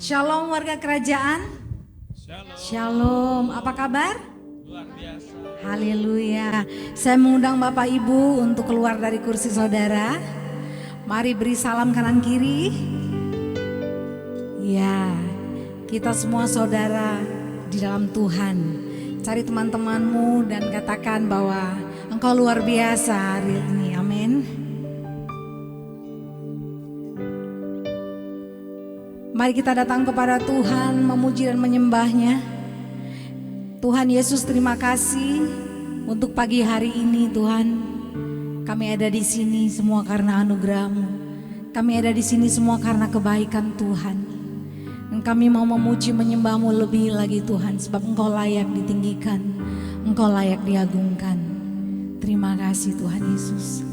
Shalom warga kerajaan. Shalom, apa kabar? Luar biasa. Haleluya. Saya mengundang Bapak Ibu untuk keluar dari kursi saudara. Mari beri salam kanan kiri. Ya, kita semua saudara di dalam Tuhan. Cari teman-temanmu dan katakan bahwa engkau luar biasa hari ini. Amin. Mari kita datang kepada Tuhan, memuji dan menyembahnya. Tuhan Yesus, terima kasih untuk pagi hari ini Tuhan. Kami ada di sini semua karena anugerah-Mu. Kami ada di sini semua karena kebaikan Tuhan. Dan kami mau memuji menyembah-Mu lebih lagi Tuhan, sebab Engkau layak ditinggikan, Engkau layak diagungkan. Terima kasih Tuhan Yesus.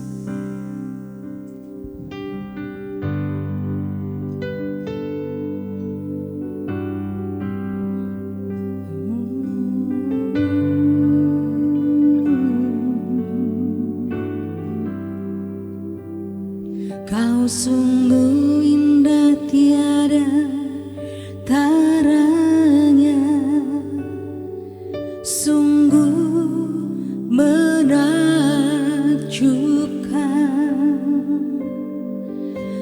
Kau sungguh indah tiada taranya, sungguh menakjubkan,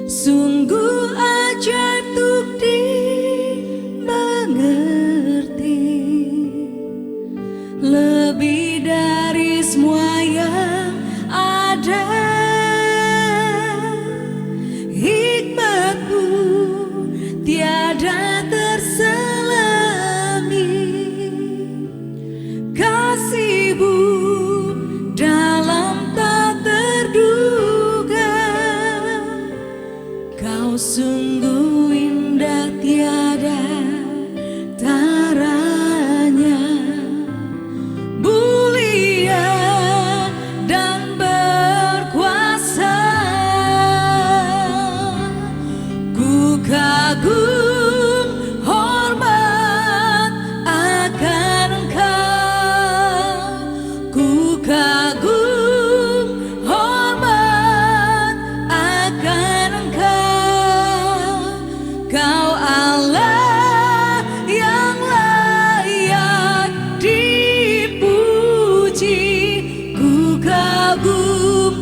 sungguh ajaib untuk dimengerti, lebih dari semua yang ada. Tiada terselami, kasih-Mu dalam tak terduga. Kau sungguh indah tiada taranya, mulia dan berkuasa. Ku kagum hormat akan Engkau, ku kagum hormat akan Engkau. Kau Allah yang layak dipuji, ku kagum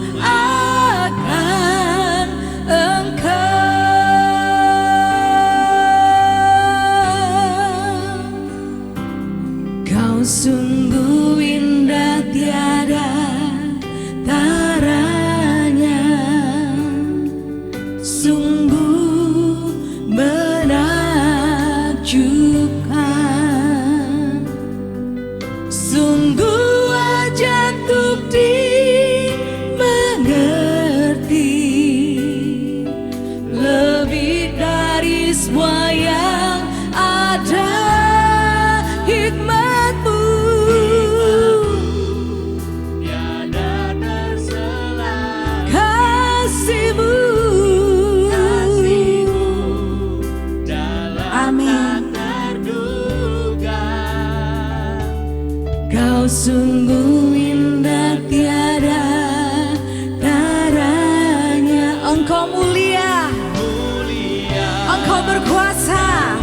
akan Engkau. Kau sungguh indah tiada taranya, sungguh menakjubkan, sungguh ajaib untuk dimengerti, lebih dari semua yang ada. Hikmat-Mu tiada terselami, kasih-Mu dalam tak terduga. Kau sungguh indah tiada taranya. Engkau mulia, Engkau berkuasa.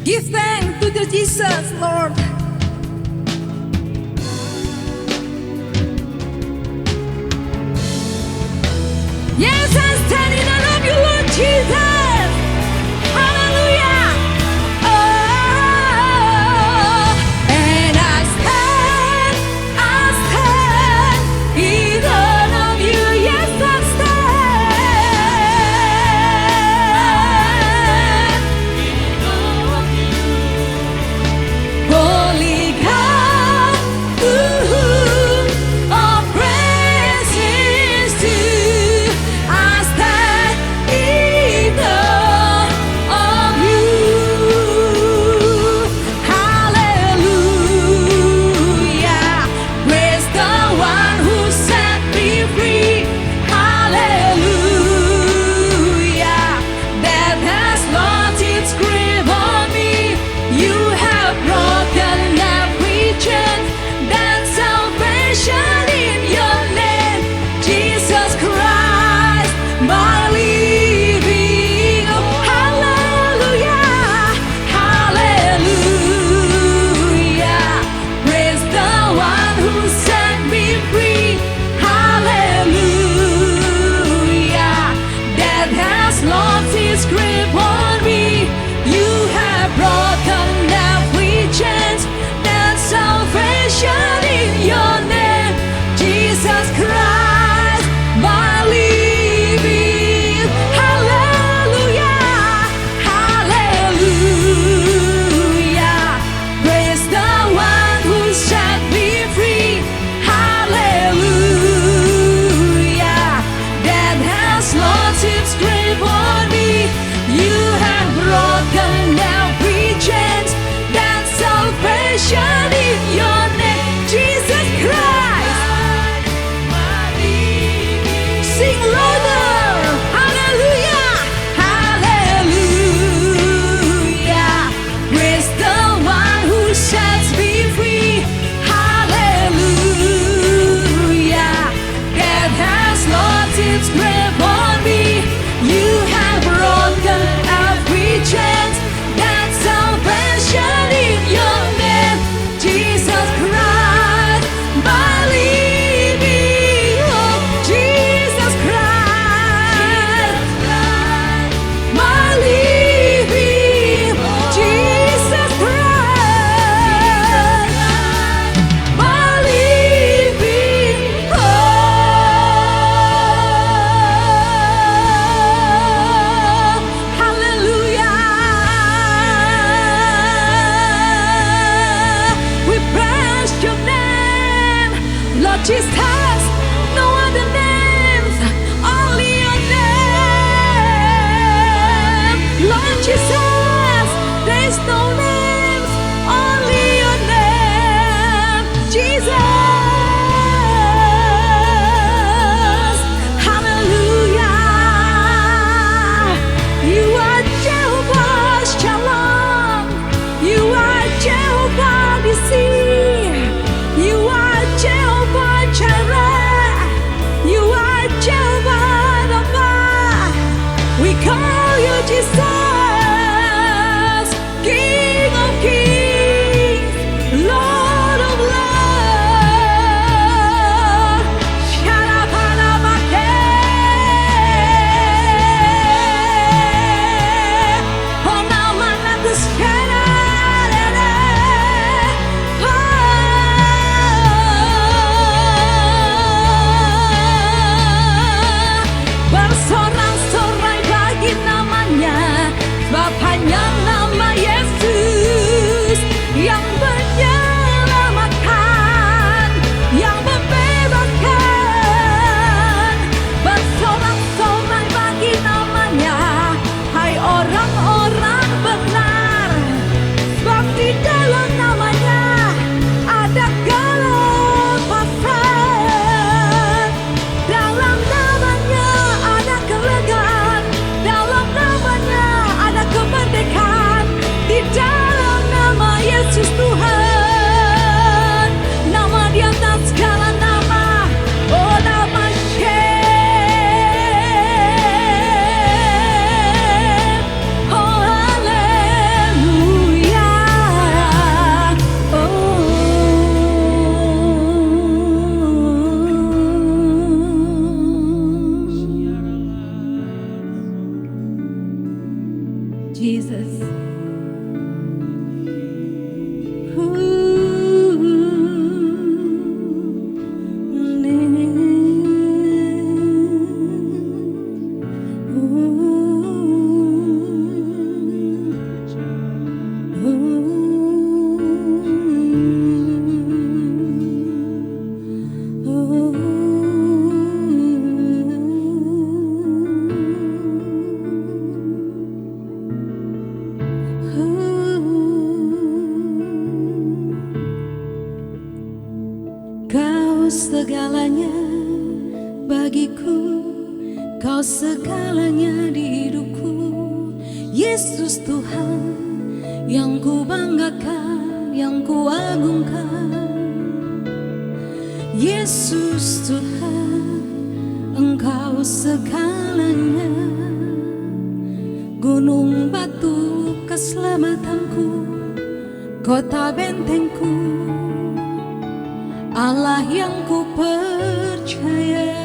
Give thanks to the Jesus, Lord. Yes, I stand in awe of you, Lord Jesus. Hallelujah. Oh, and I stand in awe of you. Yes, I stand in awe of you. Jesus. Kau segalanya bagiku, Kau segalanya di hidupku. Yesus Tuhan yang ku banggakan, yang ku agungkan. Yesus Tuhan, Engkau segalanya. Gunung batu keselamatanku, kota bentengku, Allah yang ku percaya.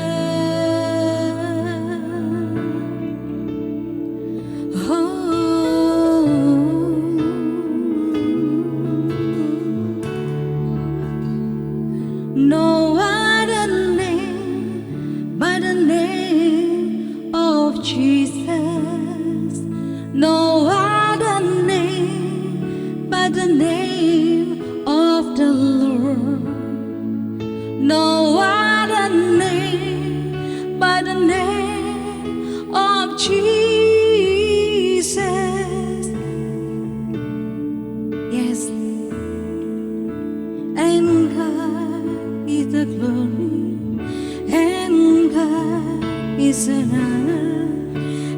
Oh, no other name but the name of Jesus. No other name but the name of the Lord. No other name but the name of Jesus. Yes, and God is the glory, and God is an honor,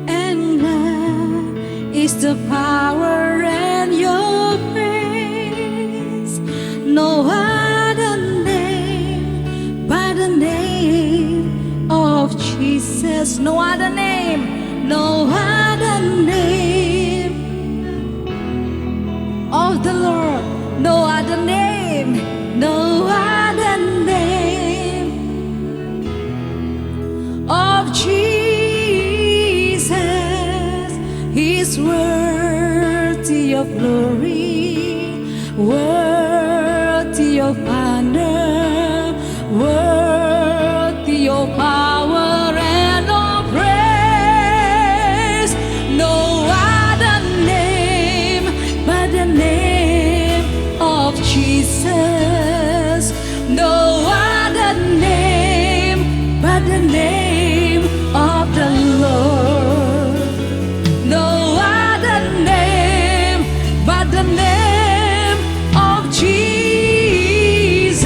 and God is the power and your praise. No other name but the name of Jesus. No other name, no other name of the Lord. No other name, no other name of Jesus. He is worthy of glory, worthy of honor, worthy of power and of praise. No other name but the name of Jesus. No other name but the name of the Lord. No other name but the name of Jesus.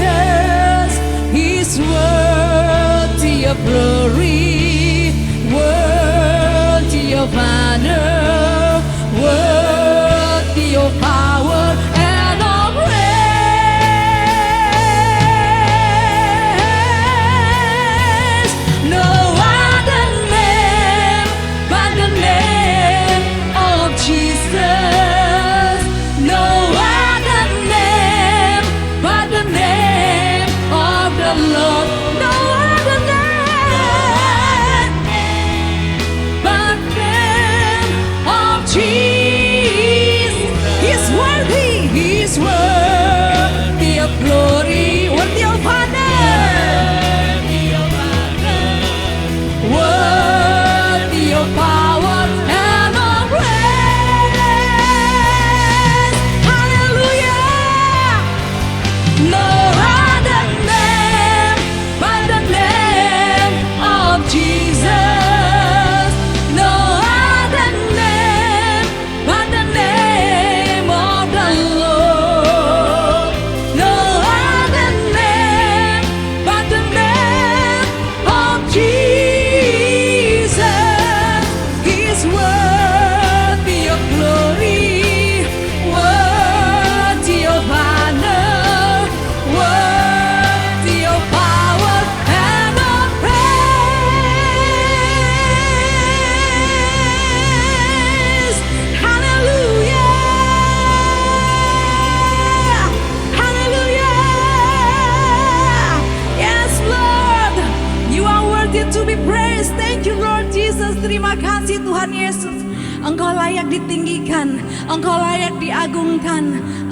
Engkau layak ditinggikan, Engkau layak diagungkan,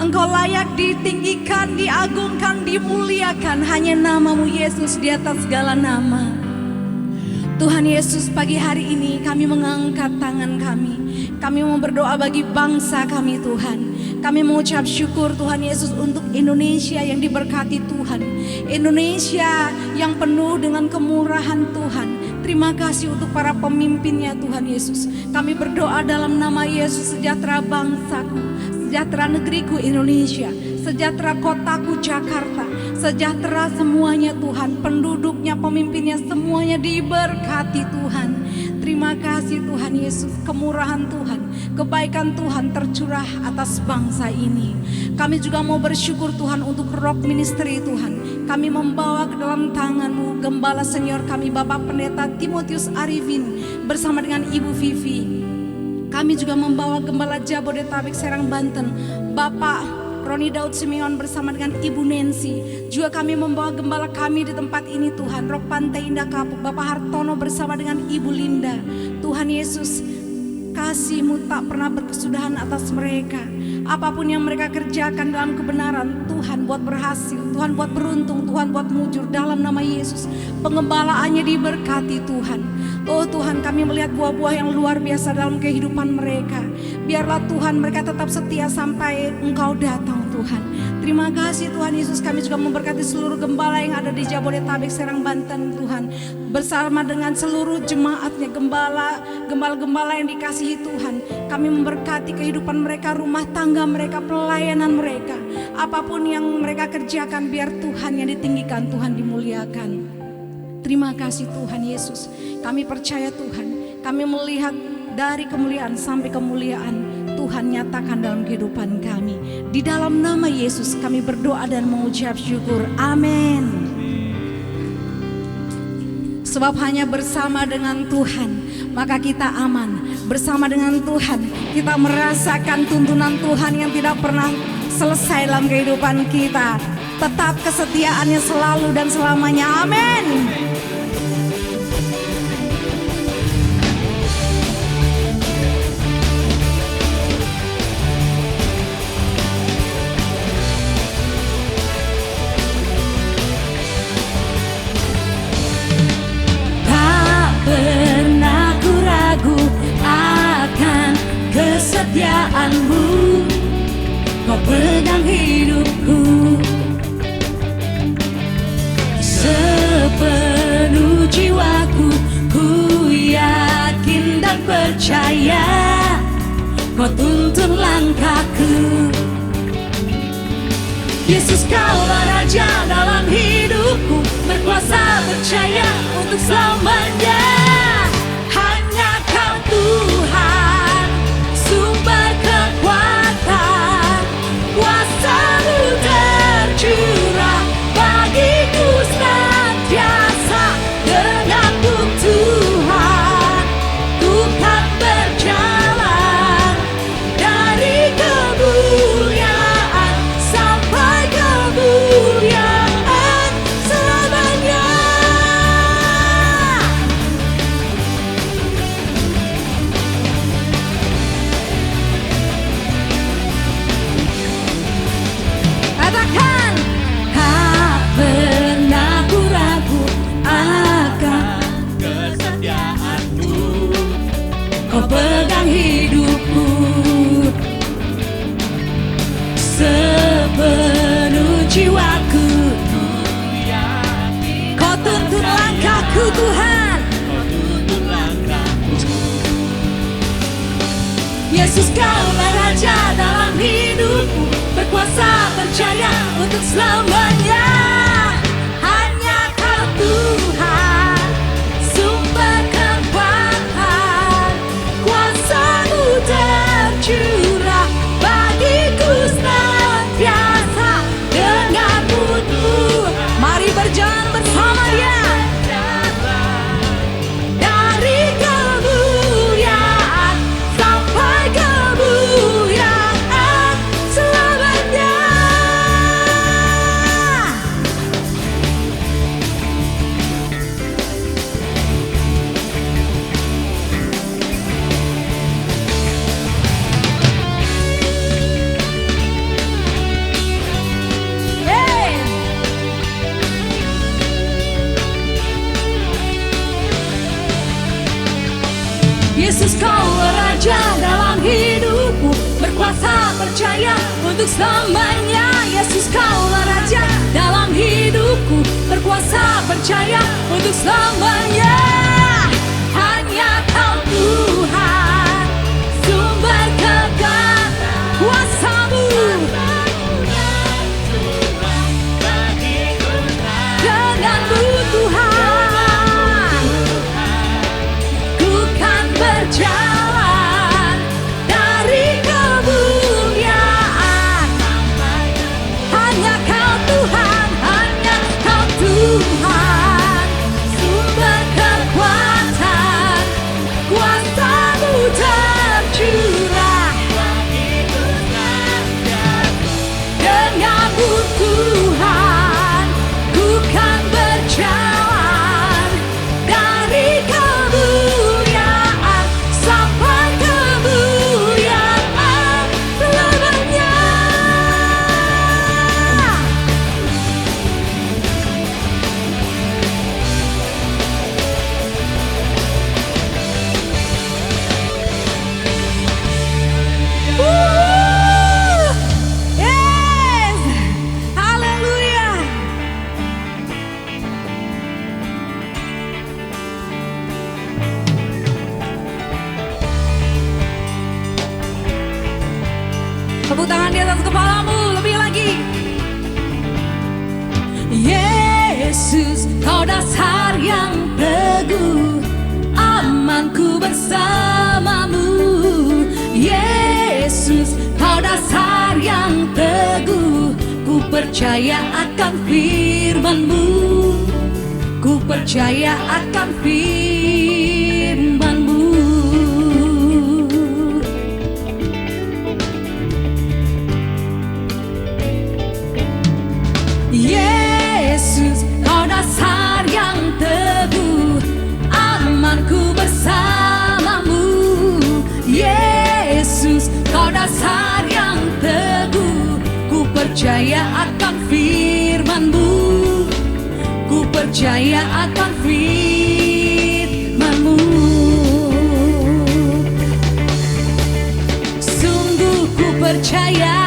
Engkau layak ditinggikan, diagungkan, dimuliakan. Hanya namamu Yesus di atas segala nama. Tuhan Yesus, pagi hari ini kami mengangkat tangan kami. Kami mau berdoa bagi bangsa kami Tuhan. Kami mengucap syukur Tuhan Yesus untuk Indonesia yang diberkati Tuhan. Indonesia yang penuh dengan kemurahan Tuhan. Terima kasih untuk para pemimpinnya Tuhan Yesus. Kami berdoa dalam nama Yesus, sejahtera bangsaku, sejahtera negeriku Indonesia, sejahtera kotaku Jakarta, sejahtera semuanya Tuhan, penduduknya, pemimpinnya, semuanya diberkati Tuhan. Terima kasih Tuhan Yesus, kemurahan Tuhan, kebaikan Tuhan tercurah atas bangsa ini. Kami juga mau bersyukur Tuhan untuk Rock Ministry Tuhan. Kami membawa ke dalam tangan-Mu Gembala Senior kami Bapak Pendeta Timotius Arifin bersama dengan Ibu Vivi. Kami juga membawa Gembala Jabodetabek Serang Banten Bapak Roni Daud Simeon bersama dengan Ibu Nancy. Juga kami membawa gembala kami di tempat ini Tuhan, Rok Pantai Indah Kapuk Bapak Hartono bersama dengan Ibu Linda. Tuhan Yesus, kasih-Mu tak pernah berkesudahan atas mereka. Apapun yang mereka kerjakan dalam kebenaran, Tuhan buat berhasil, Tuhan buat beruntung, Tuhan buat mujur dalam nama Yesus. Pengembalaannya diberkati Tuhan. Oh Tuhan, kami melihat buah-buah yang luar biasa dalam kehidupan mereka. Biarlah Tuhan mereka tetap setia sampai Engkau datang Tuhan. Terima kasih Tuhan Yesus. Kami juga memberkati seluruh gembala yang ada di Jabodetabek Serang Banten Tuhan, bersama dengan seluruh jemaatnya, gembala-gembala yang dikasihi Tuhan. Kami memberkati kehidupan mereka, rumah tangga mereka, pelayanan mereka. Apapun yang mereka kerjakan, biar Tuhan yang ditinggikan, Tuhan dimuliakan. Terima kasih Tuhan Yesus. Kami percaya Tuhan, kami melihat dari kemuliaan sampai kemuliaan Tuhan nyatakan dalam kehidupan kami. Di dalam nama Yesus kami berdoa dan mengucap syukur. Amin. Sebab hanya bersama dengan Tuhan maka kita aman. Bersama dengan Tuhan kita merasakan tuntunan Tuhan yang tidak pernah selesai dalam kehidupan kita. Tetap kesetiaannya selalu dan selamanya. Amin. Kesetiaan-Mu, Kau pegang hidupku sepenuh jiwaku. Ku yakin dan percaya Kau tuntun langkahku. Yesus, Kaulah Raja dalam hidupku, berkuasa percaya untuk selamanya. Hanya Kau Tuhan, sumber kekuatan, kuasa-Mu tercurah bagiku senantiasa. Denganmu Tuhan, ku kan berjalan dari kemuliaan sampai kemuliaan selamanya. Katakan, tak pernah ku ragu akan kesetiaan-Mu, Kau pegang hidupku sepenuh jiwaku. Kau tuntun langkahku Tuhan. Yesus, Kaulah Raja dalam hidupku, berkuasa percaya untuk selamanya. Hanya Kau Tuhan, sumber kekuatan, kuasa-Mu tercurah bagiku senantiasa. Denganmu Tuhan, mari berjalan bersamanya dari kemuliaan sampai kemuliaan selamanya. raja dalam hidupku, berkuasa percaya untuk selamanya. Yesus kaulah raja dalam hidupku, berkuasa percaya untuk selamanya. Hanya kau Tuhan, sumber kekuatan kuasa-Mu. Denganmu Tuhan, ku kan berjalan dari kemuliaan. Hanya kau Tuhan, hanya kau Tuhan, sumber kekuatan kuasa-Mu tercurah. Denganmu Tuhan, ku kan berjalan dari kemuliaan sampai kemuliaan selamanya. Yes, haleluya. Tepuk tangan di atas kepalamu, lebih lagi. Yesus, kau dasar yang teguh, amanku bersamamu. Yesus, kau dasar yang teguh, ku percaya akan firman-Mu, ku percaya akan firman-Mu. Yesus, kau dasar yang teguh, amanku bersamamu. Yesus, kau dasar yang teguh, ku percaya akan firman-Mu, ku percaya akan firman-Mu. Sungguh ku percaya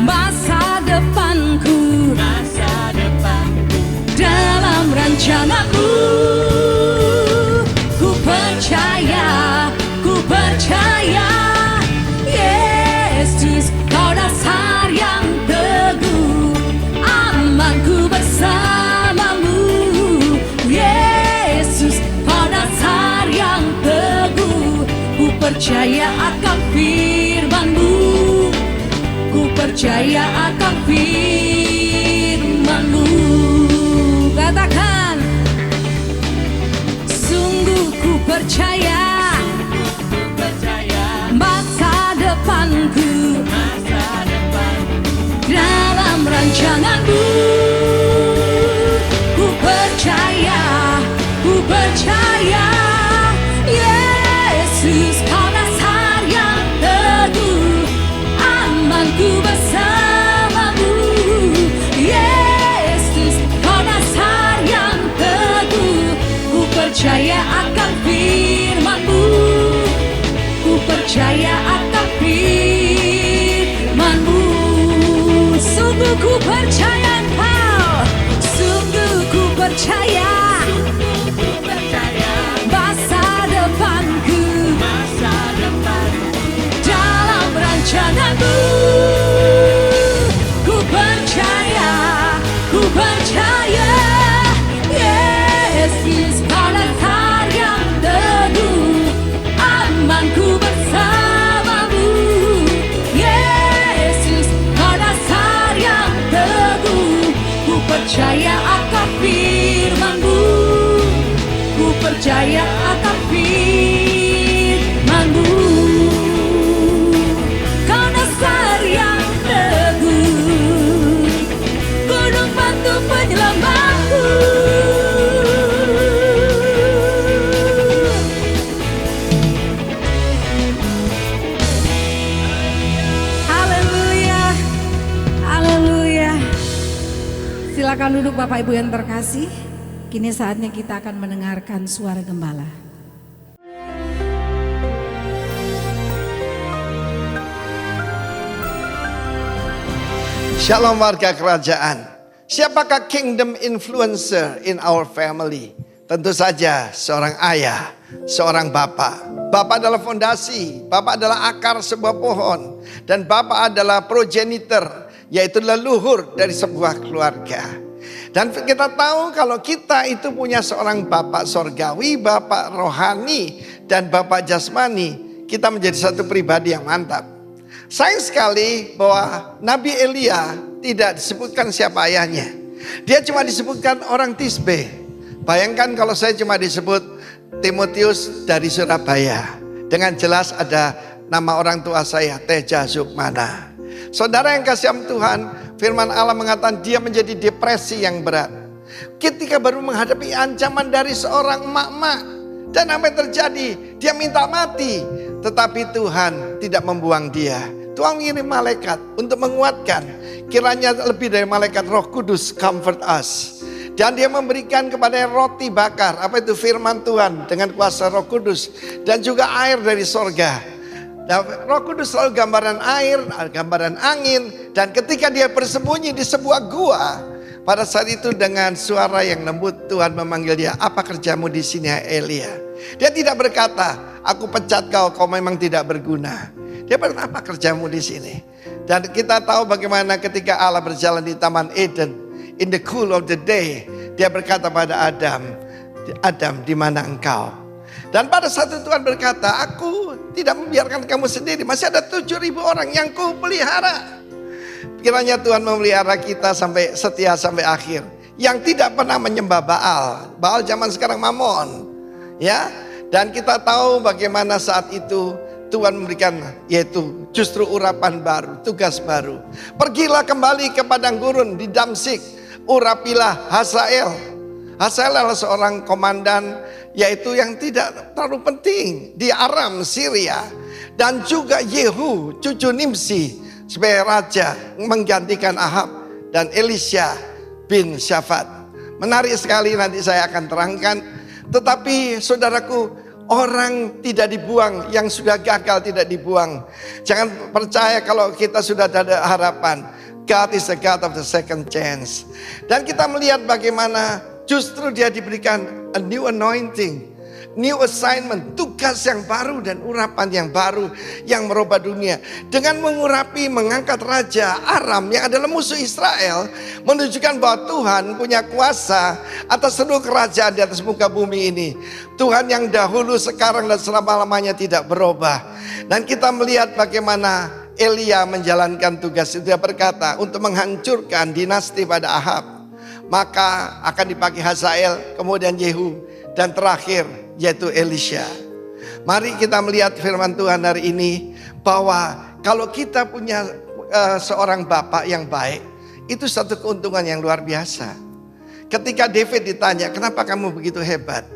masa depanku dalam rancangan-Mu. Ku percaya, ku percaya. Yesus, kau dasar yang teguh, amanku bersamamu. Yesus, kau dasar yang teguh, ku percaya akan firman-Mu, ku percaya akan firman-Mu. Katakan, sungguh ku percaya masa depanku dalam rancangan-Mu. Ku percaya, ku percaya. Yesus, kau dasar yang teguh, amanku bersamamu. Yesus, kau dasar yang teguh, ku percaya akan firman-Mu, ku percaya akan firman-Mu. Sungguh ku percaya Engkau, sungguh ku percaya masa depanku dalam rancangan-Mu. Ku percaya, ku percaya. Yesus, kau dasar yang teguh, amanku bersamamu. Yesus, kau dasar yang teguh, ku percaya akan firman-Mu, ku percaya akan firman-Mu. Kau dasar yang teguh, gunung batu penyelamatku. Haleluya, haleluya. Silakan duduk Bapak Ibu yang terkasih. Kini saatnya kita akan mendengarkan suara gembala. Shalom warga kerajaan. Siapakah kingdom influencer in our family? Tentu saja seorang ayah, seorang bapak. Bapak adalah fondasi, bapak adalah akar sebuah pohon. Dan bapak adalah progenitor, yaitu leluhur dari sebuah keluarga. Dan kita tahu kalau kita itu punya seorang bapak sorgawi, bapak rohani, dan bapak jasmani, kita menjadi satu pribadi yang mantap. Sayang sekali bahwa Nabi Elia tidak disebutkan siapa ayahnya. Dia cuma disebutkan orang Tisbe. Bayangkan kalau saya cuma disebut Timotius dari Surabaya. Dengan jelas ada nama orang tua saya, Teja Sukmana. Saudara yang kasih Tuhan, firman Allah mengatakan dia menjadi depresi yang berat. Ketika baru menghadapi ancaman dari seorang emak-emak. Dan apa yang terjadi? Dia minta mati. Tetapi Tuhan tidak membuang dia. Tuhan mengirim malaikat untuk menguatkan. Kiranya lebih dari malaikat Roh Kudus comfort us. Dan dia memberikan kepada roti bakar. Apa itu firman Tuhan dengan kuasa Roh Kudus. Dan juga air dari sorga. Dan Roh Kudus selalu gambaran air, gambaran angin. Dan ketika dia bersembunyi di sebuah gua. Pada saat itu dengan suara yang lembut Tuhan memanggil dia. Apa kerjamu di sini Elia? Dia tidak berkata, aku pecat kau, kau memang tidak berguna. Dia berkata, apa kerjamu di sini? Dan kita tahu bagaimana ketika Allah berjalan di Taman Eden, in the cool of the day, dia berkata pada Adam, Adam, di mana engkau? Dan pada saat itu Tuhan berkata, aku tidak membiarkan kamu sendiri, masih ada 7.000 orang yang ku pelihara. Kiranya Tuhan memelihara kita sampai setia sampai akhir. Yang tidak pernah menyembah Baal. Baal zaman sekarang Mamon. Ya, dan kita tahu bagaimana saat itu Tuhan memberikan yaitu justru urapan baru, tugas baru. Pergilah kembali ke padang gurun di Damsik, urapilah Hazael. Hazael adalah seorang komandan yaitu yang tidak terlalu penting di Aram, Syria. Dan juga Yehu, cucu Nimsi, sebagai raja menggantikan Ahab dan Elisha bin Syafat. Menarik sekali, nanti saya akan terangkan. Tetapi saudaraku, orang tidak dibuang, yang sudah gagal tidak dibuang. Jangan percaya kalau kita sudah ada harapan. God is the God of the second chance. Dan kita melihat bagaimana justru dia diberikan a new anointing, new assignment, tugas yang baru dan urapan yang baru yang merubah dunia. Dengan mengurapi, mengangkat Raja Aram yang adalah musuh Israel, menunjukkan bahwa Tuhan punya kuasa atas seluruh kerajaan di atas muka bumi ini. Tuhan yang dahulu, sekarang dan selama-lamanya tidak berubah. Dan kita melihat bagaimana Elia menjalankan tugas itu. Dia berkata untuk menghancurkan dinasti pada Ahab, maka akan dipakai Hazael, kemudian Yehu, dan terakhir yaitu Elisha. Mari kita melihat firman Tuhan hari ini bahwa kalau kita punya seorang bapak yang baik, itu satu keuntungan yang luar biasa. Ketika David ditanya, kenapa kamu begitu hebat?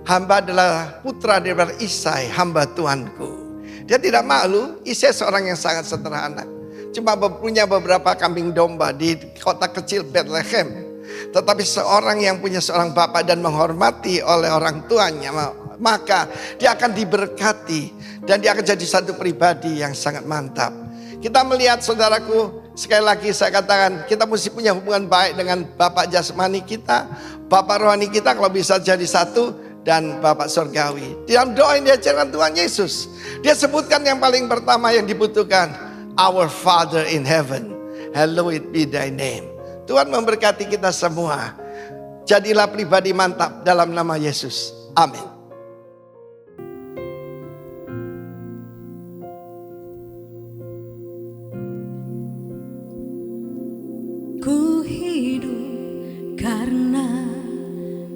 Hamba adalah putra daripada Isai, hamba Tuanku. Dia tidak malu. Isai seorang yang sangat sederhana, cuma punya beberapa kambing domba di kota kecil Bethlehem. Tetapi seorang yang punya seorang bapak dan menghormati oleh orang tuanya, maka dia akan diberkati dan dia akan jadi satu pribadi yang sangat mantap. Kita melihat saudaraku, sekali lagi saya katakan, kita mesti punya hubungan baik dengan bapak jasmani kita, bapak rohani kita kalau bisa jadi satu, dan bapak surgawi. Dalam doa yang diajarkan Tuhan Yesus, dia sebutkan yang paling pertama yang dibutuhkan, Our Father in heaven, hallowed be thy name. Tuhan memberkati kita semua. Jadilah pribadi mantap dalam nama Yesus. Amin. Ku hidup karena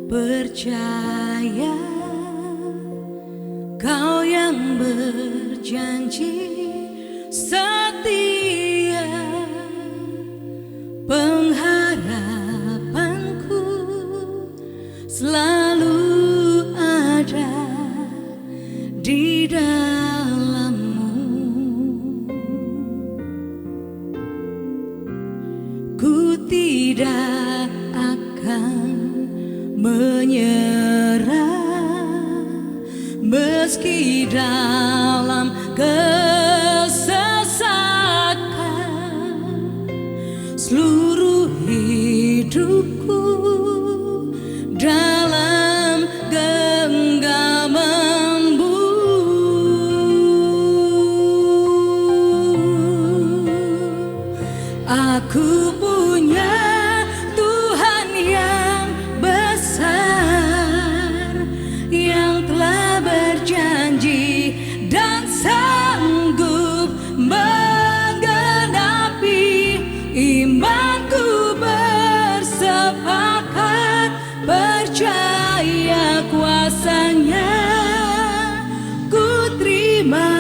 percaya Kau yang berjanji setia. Pengharapanku selalu ada di dalam-Mu. Ku tidak akan menyerah meski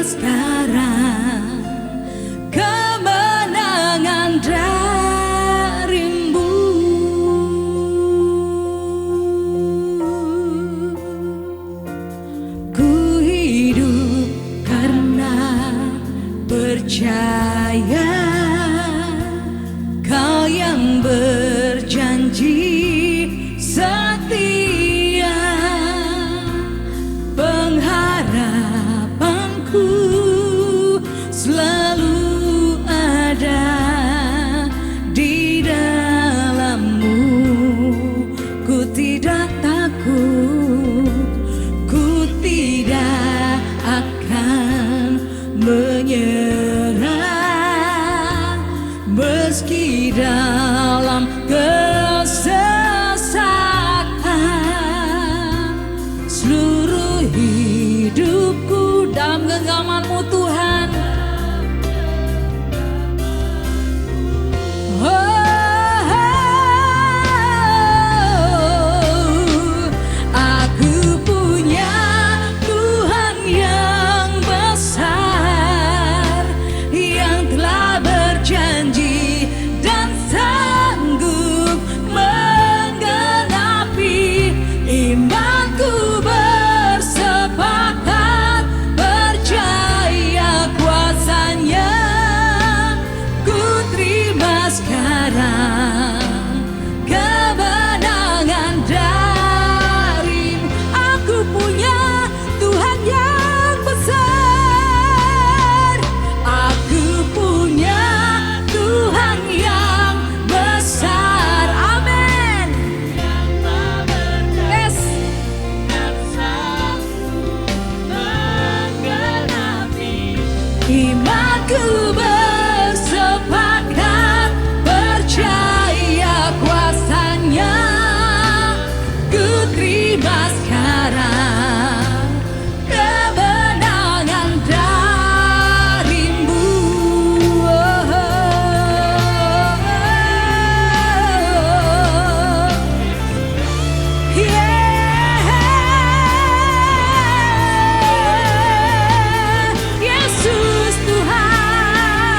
sekarang kemenangan darimu. Ku hidup karena percaya Kau yang berjanji setia. Pengharapanku selalu ada di dalam-Mu. Ku tidak takut, ku tidak akan menyerah, meski dalam kesesakan. Seluruh hidupku dalam genggaman-Mu Tuhan. Aku punya Tuhan yang besar, yang telah berjanji dan sanggup menggenapi. Imanku bersepakat percaya kuasa-Nya. Ku terima sekarang kemenangan dari-Mu. Aku punya Tuhan yang besar. Aku punya Tuhan yang besar. Amin. Yes. Imanku bersepakat percaya kuasa-Nya. Ku terima sekarang kemenangan dari-Mu. Yesus Tuhan.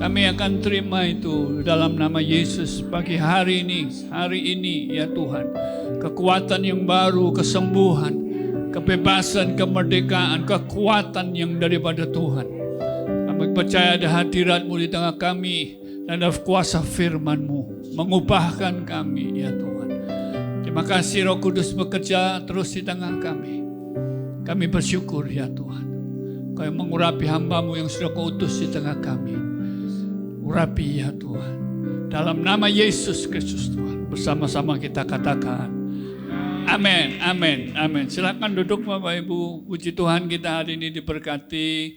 Kami akan terima itu dalam nama Yesus pagi hari ini ya Tuhan. Kekuatan yang baru, kesembuhan, kebebasan, kemerdekaan, kekuatan yang daripada Tuhan. Kami percaya ada hadirat-Mu di tengah kami dan ada kuasa firman-Mu mengubahkan kami ya Tuhan. Terima kasih Roh Kudus bekerja terus di tengah kami. Kami bersyukur ya Tuhan. Kau yang mengurapi hamba-Mu yang sudah Kau utus di tengah kami. Urapi ya Tuhan. Dalam nama Yesus Kristus Tuhan. Bersama-sama kita katakan. Amin, amin, amin. Silakan duduk Bapak Ibu. Puji Tuhan kita hari ini diberkati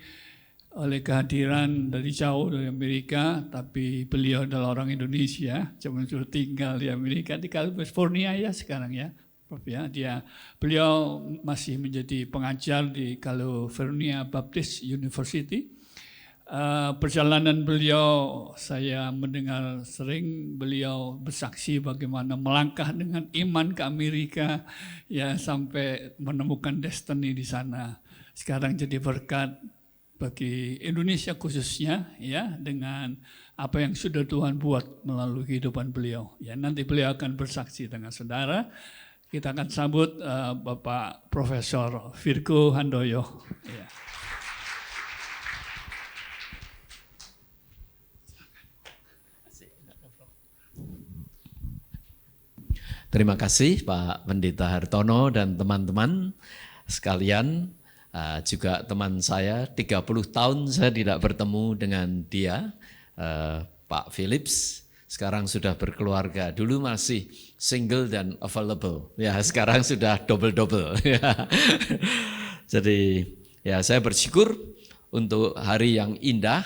oleh kehadiran dari jauh dari Amerika. Tapi beliau adalah orang Indonesia. Cuma sudah tinggal di Amerika, di California ya sekarang ya. Beliau masih menjadi pengajar di California Baptist University. Perjalanan beliau, saya mendengar sering beliau bersaksi bagaimana melangkah dengan iman ke Amerika ya sampai menemukan destiny di sana. Sekarang jadi berkat bagi Indonesia khususnya ya dengan apa yang sudah Tuhan buat melalui kehidupan beliau. Ya nanti beliau akan bersaksi dengan saudara. Kita akan sambut Bapak Profesor Virgo Handoyo. Ya. Terima kasih Pak Pendeta Hartono dan teman-teman sekalian. Juga teman saya, 30 tahun saya tidak bertemu dengan dia, Pak Philips. Sekarang sudah berkeluarga, dulu masih single dan available. Ya, sekarang sudah double-double. Jadi ya saya bersyukur untuk hari yang indah,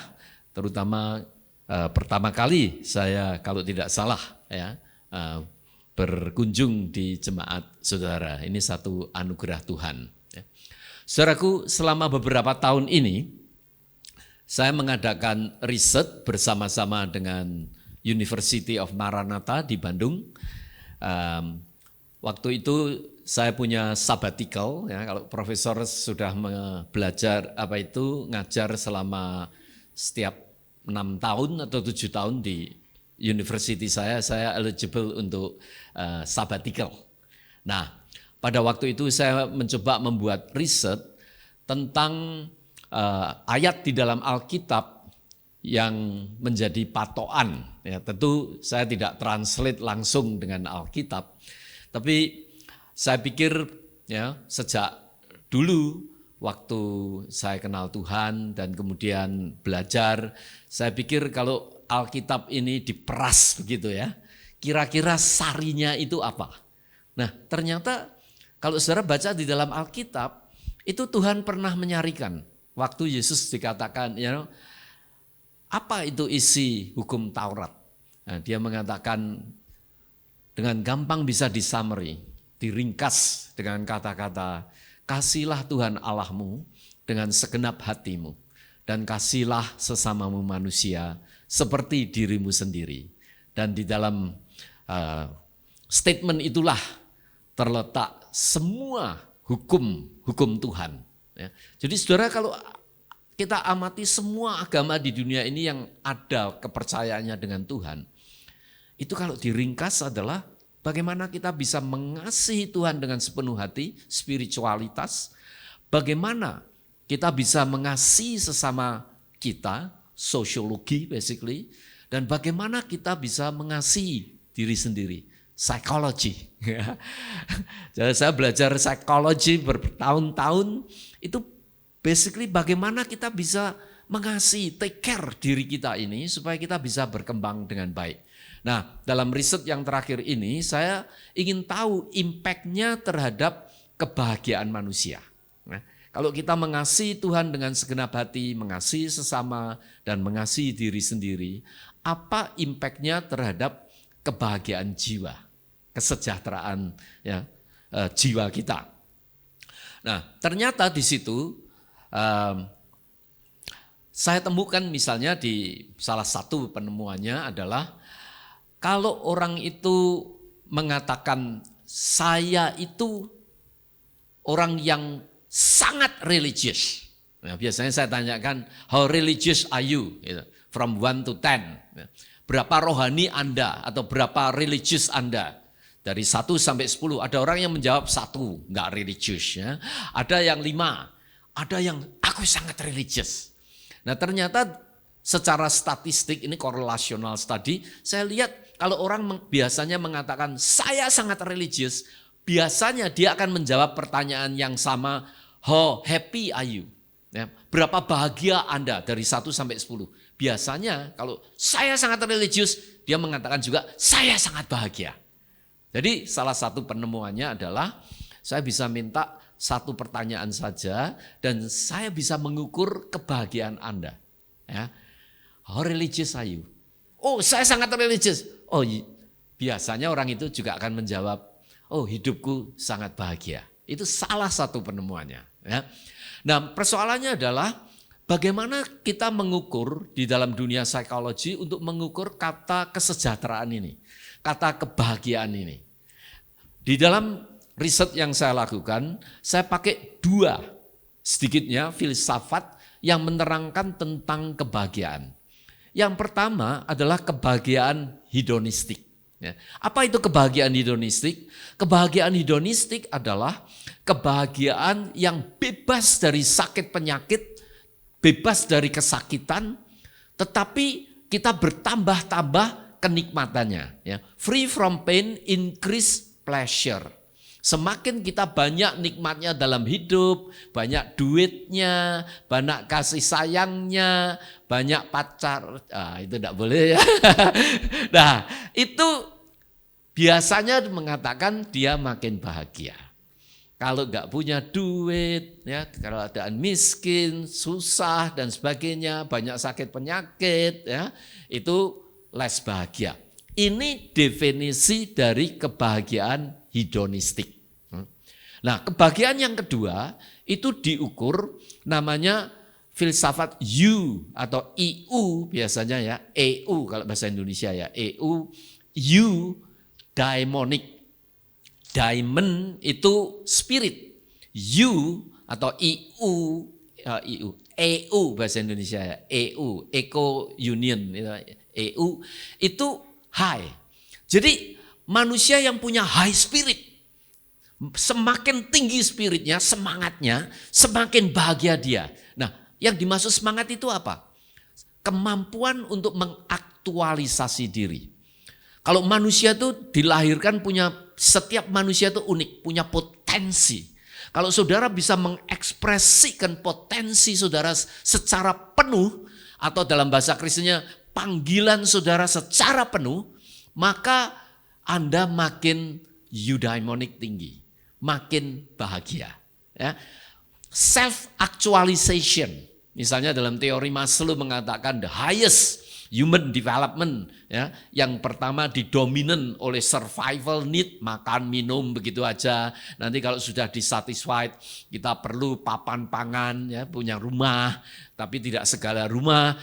terutama pertama kali saya kalau tidak salah ya berkunjung di jemaat saudara. Ini satu anugerah Tuhan. Saudaraku, selama beberapa tahun ini saya mengadakan riset bersama-sama dengan University of Maranatha di Bandung. Waktu itu saya punya sabbatical, ya, kalau profesor sudah belajar ngajar selama setiap 6 tahun atau 7 tahun di university saya eligible untuk sabbatical. Nah, pada waktu itu saya mencoba membuat riset tentang ayat di dalam Alkitab yang menjadi patokan. Ya, tentu saya tidak translate langsung dengan Alkitab, tapi saya pikir ya sejak dulu waktu saya kenal Tuhan dan kemudian belajar, saya pikir kalau Alkitab ini diperas begitu ya, kira-kira sarinya itu apa? Nah, ternyata kalau saudara baca di dalam Alkitab, itu Tuhan pernah menyarikan. Waktu Yesus dikatakan, apa itu isi hukum Taurat? Nah, dia mengatakan dengan gampang bisa disummary, diringkas dengan kata-kata, kasihlah Tuhan Allahmu dengan segenap hatimu, dan kasihlah sesamamu manusia seperti dirimu sendiri. Dan di dalam statement itulah terletak semua hukum Tuhan. Ya. Jadi saudara, kalau kita amati semua agama di dunia ini yang ada kepercayaannya dengan Tuhan, itu kalau diringkas adalah bagaimana kita bisa mengasihi Tuhan dengan sepenuh hati, spiritualitas, bagaimana kita bisa mengasihi sesama kita, sosiologi basically, dan bagaimana kita bisa mengasihi diri sendiri, psychology. Jadi saya belajar psikologi bertahun-tahun, itu basically bagaimana kita bisa mengasihi, take care diri kita ini supaya kita bisa berkembang dengan baik. Nah, dalam riset yang terakhir ini saya ingin tahu impact-nya terhadap kebahagiaan manusia. Nah, kalau kita mengasihi Tuhan dengan segenap hati, mengasihi sesama, dan mengasihi diri sendiri, apa impact-nya terhadap kebahagiaan jiwa, kesejahteraan ya, jiwa kita. Nah, ternyata di situ saya temukan misalnya di salah satu penemuannya adalah kalau orang itu mengatakan saya itu orang yang sangat religious. Nah, biasanya saya tanyakan how religious are you? Gitu. From 1 to 10. Berapa rohani Anda atau berapa religius Anda? Dari 1 sampai 10. Ada orang yang menjawab 1, enggak religius. Ya. Ada yang 5. Ada yang aku sangat religius. Nah ternyata secara statistik, ini correlational study, saya lihat kalau orang biasanya mengatakan saya sangat religius, biasanya dia akan menjawab pertanyaan yang sama, how happy are you? Ya, berapa bahagia Anda dari 1 sampai 10? Biasanya kalau saya sangat religius, dia mengatakan juga saya sangat bahagia. Jadi salah satu penemuannya adalah saya bisa minta satu pertanyaan saja dan saya bisa mengukur kebahagiaan Anda. Ya. How religious are you? Oh, saya sangat religius. Oh, biasanya orang itu juga akan menjawab, oh hidupku sangat bahagia. Itu salah satu penemuannya. Ya. Nah persoalannya adalah bagaimana kita mengukur di dalam dunia psikologi untuk mengukur kata kesejahteraan ini, kata kebahagiaan ini. Di dalam riset yang saya lakukan, saya pakai 2 sedikitnya filsafat yang menerangkan tentang kebahagiaan. Yang pertama adalah kebahagiaan hedonistik. Apa itu kebahagiaan hedonistik? Kebahagiaan hedonistik adalah kebahagiaan yang bebas dari sakit penyakit, bebas dari kesakitan, tetapi kita bertambah-tambah kenikmatannya. Free from pain, increase pleasure. Semakin kita banyak nikmatnya dalam hidup, banyak duitnya, banyak kasih sayangnya, banyak pacar, itu tidak boleh ya. Nah itu biasanya mengatakan dia makin bahagia. Kalau nggak punya duit, ya, kalau keadaan miskin, susah dan sebagainya, banyak sakit penyakit, ya, itu less bahagia. Ini definisi dari kebahagiaan hedonistik. Nah, kebahagiaan yang kedua itu diukur namanya filsafat U atau EU biasanya ya, EU kalau bahasa Indonesia ya, EU, eudaimonic. Diamond itu spirit, U atau EU bahasa Indonesia ya, EU, Eco Union, EU itu high. Jadi manusia yang punya high spirit, semakin tinggi spiritnya, semangatnya, semakin bahagia dia. Nah, yang dimaksud semangat itu apa? Kemampuan untuk mengaktualisasi diri. Kalau manusia itu dilahirkan setiap manusia itu unik, punya potensi. Kalau saudara bisa mengekspresikan potensi saudara secara penuh, atau dalam bahasa Kristennya panggilan saudara secara penuh, maka Anda makin eudaimonic tinggi, makin bahagia. Ya. Self-actualization, misalnya dalam teori Maslow mengatakan the highest human development, ya, yang pertama didominan oleh survival need, makan, minum, begitu aja. Nanti kalau sudah disatisfied, kita perlu papan pangan, ya, punya rumah, tapi tidak segala rumah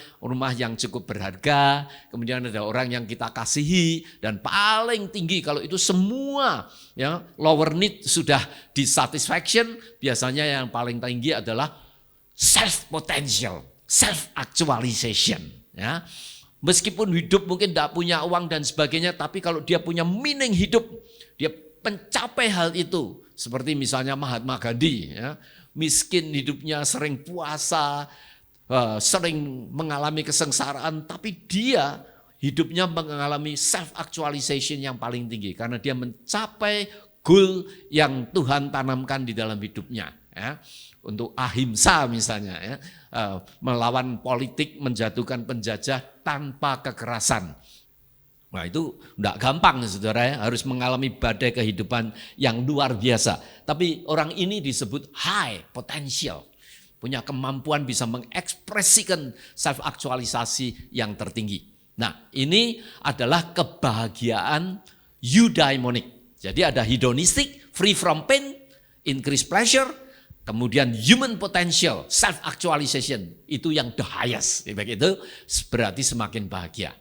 yang cukup berharga. Kemudian ada orang yang kita kasihi, dan paling tinggi kalau itu semua, ya, lower need sudah disatisfaction, biasanya yang paling tinggi adalah self potential, self actualization, ya. Meskipun hidup mungkin tidak punya uang dan sebagainya, tapi kalau dia punya meaning hidup, dia mencapai hal itu. Seperti misalnya Mahatma Gandhi, ya, miskin hidupnya, sering puasa, sering mengalami kesengsaraan, tapi dia hidupnya mengalami self-actualization yang paling tinggi. Karena dia mencapai goal yang Tuhan tanamkan di dalam hidupnya. Ya. Untuk ahimsa misalnya, ya, melawan politik, menjatuhkan penjajah tanpa kekerasan. Nah itu tidak gampang saudara, ya, harus mengalami badai kehidupan yang luar biasa. Tapi orang ini disebut high potential, punya kemampuan bisa mengekspresikan self-aktualisasi yang tertinggi. Nah ini adalah kebahagiaan eudaimonic. Jadi ada hedonistic, free from pain, increase pleasure. Kemudian human potential, self-actualization, itu yang the highest. Begitu, berarti semakin bahagia.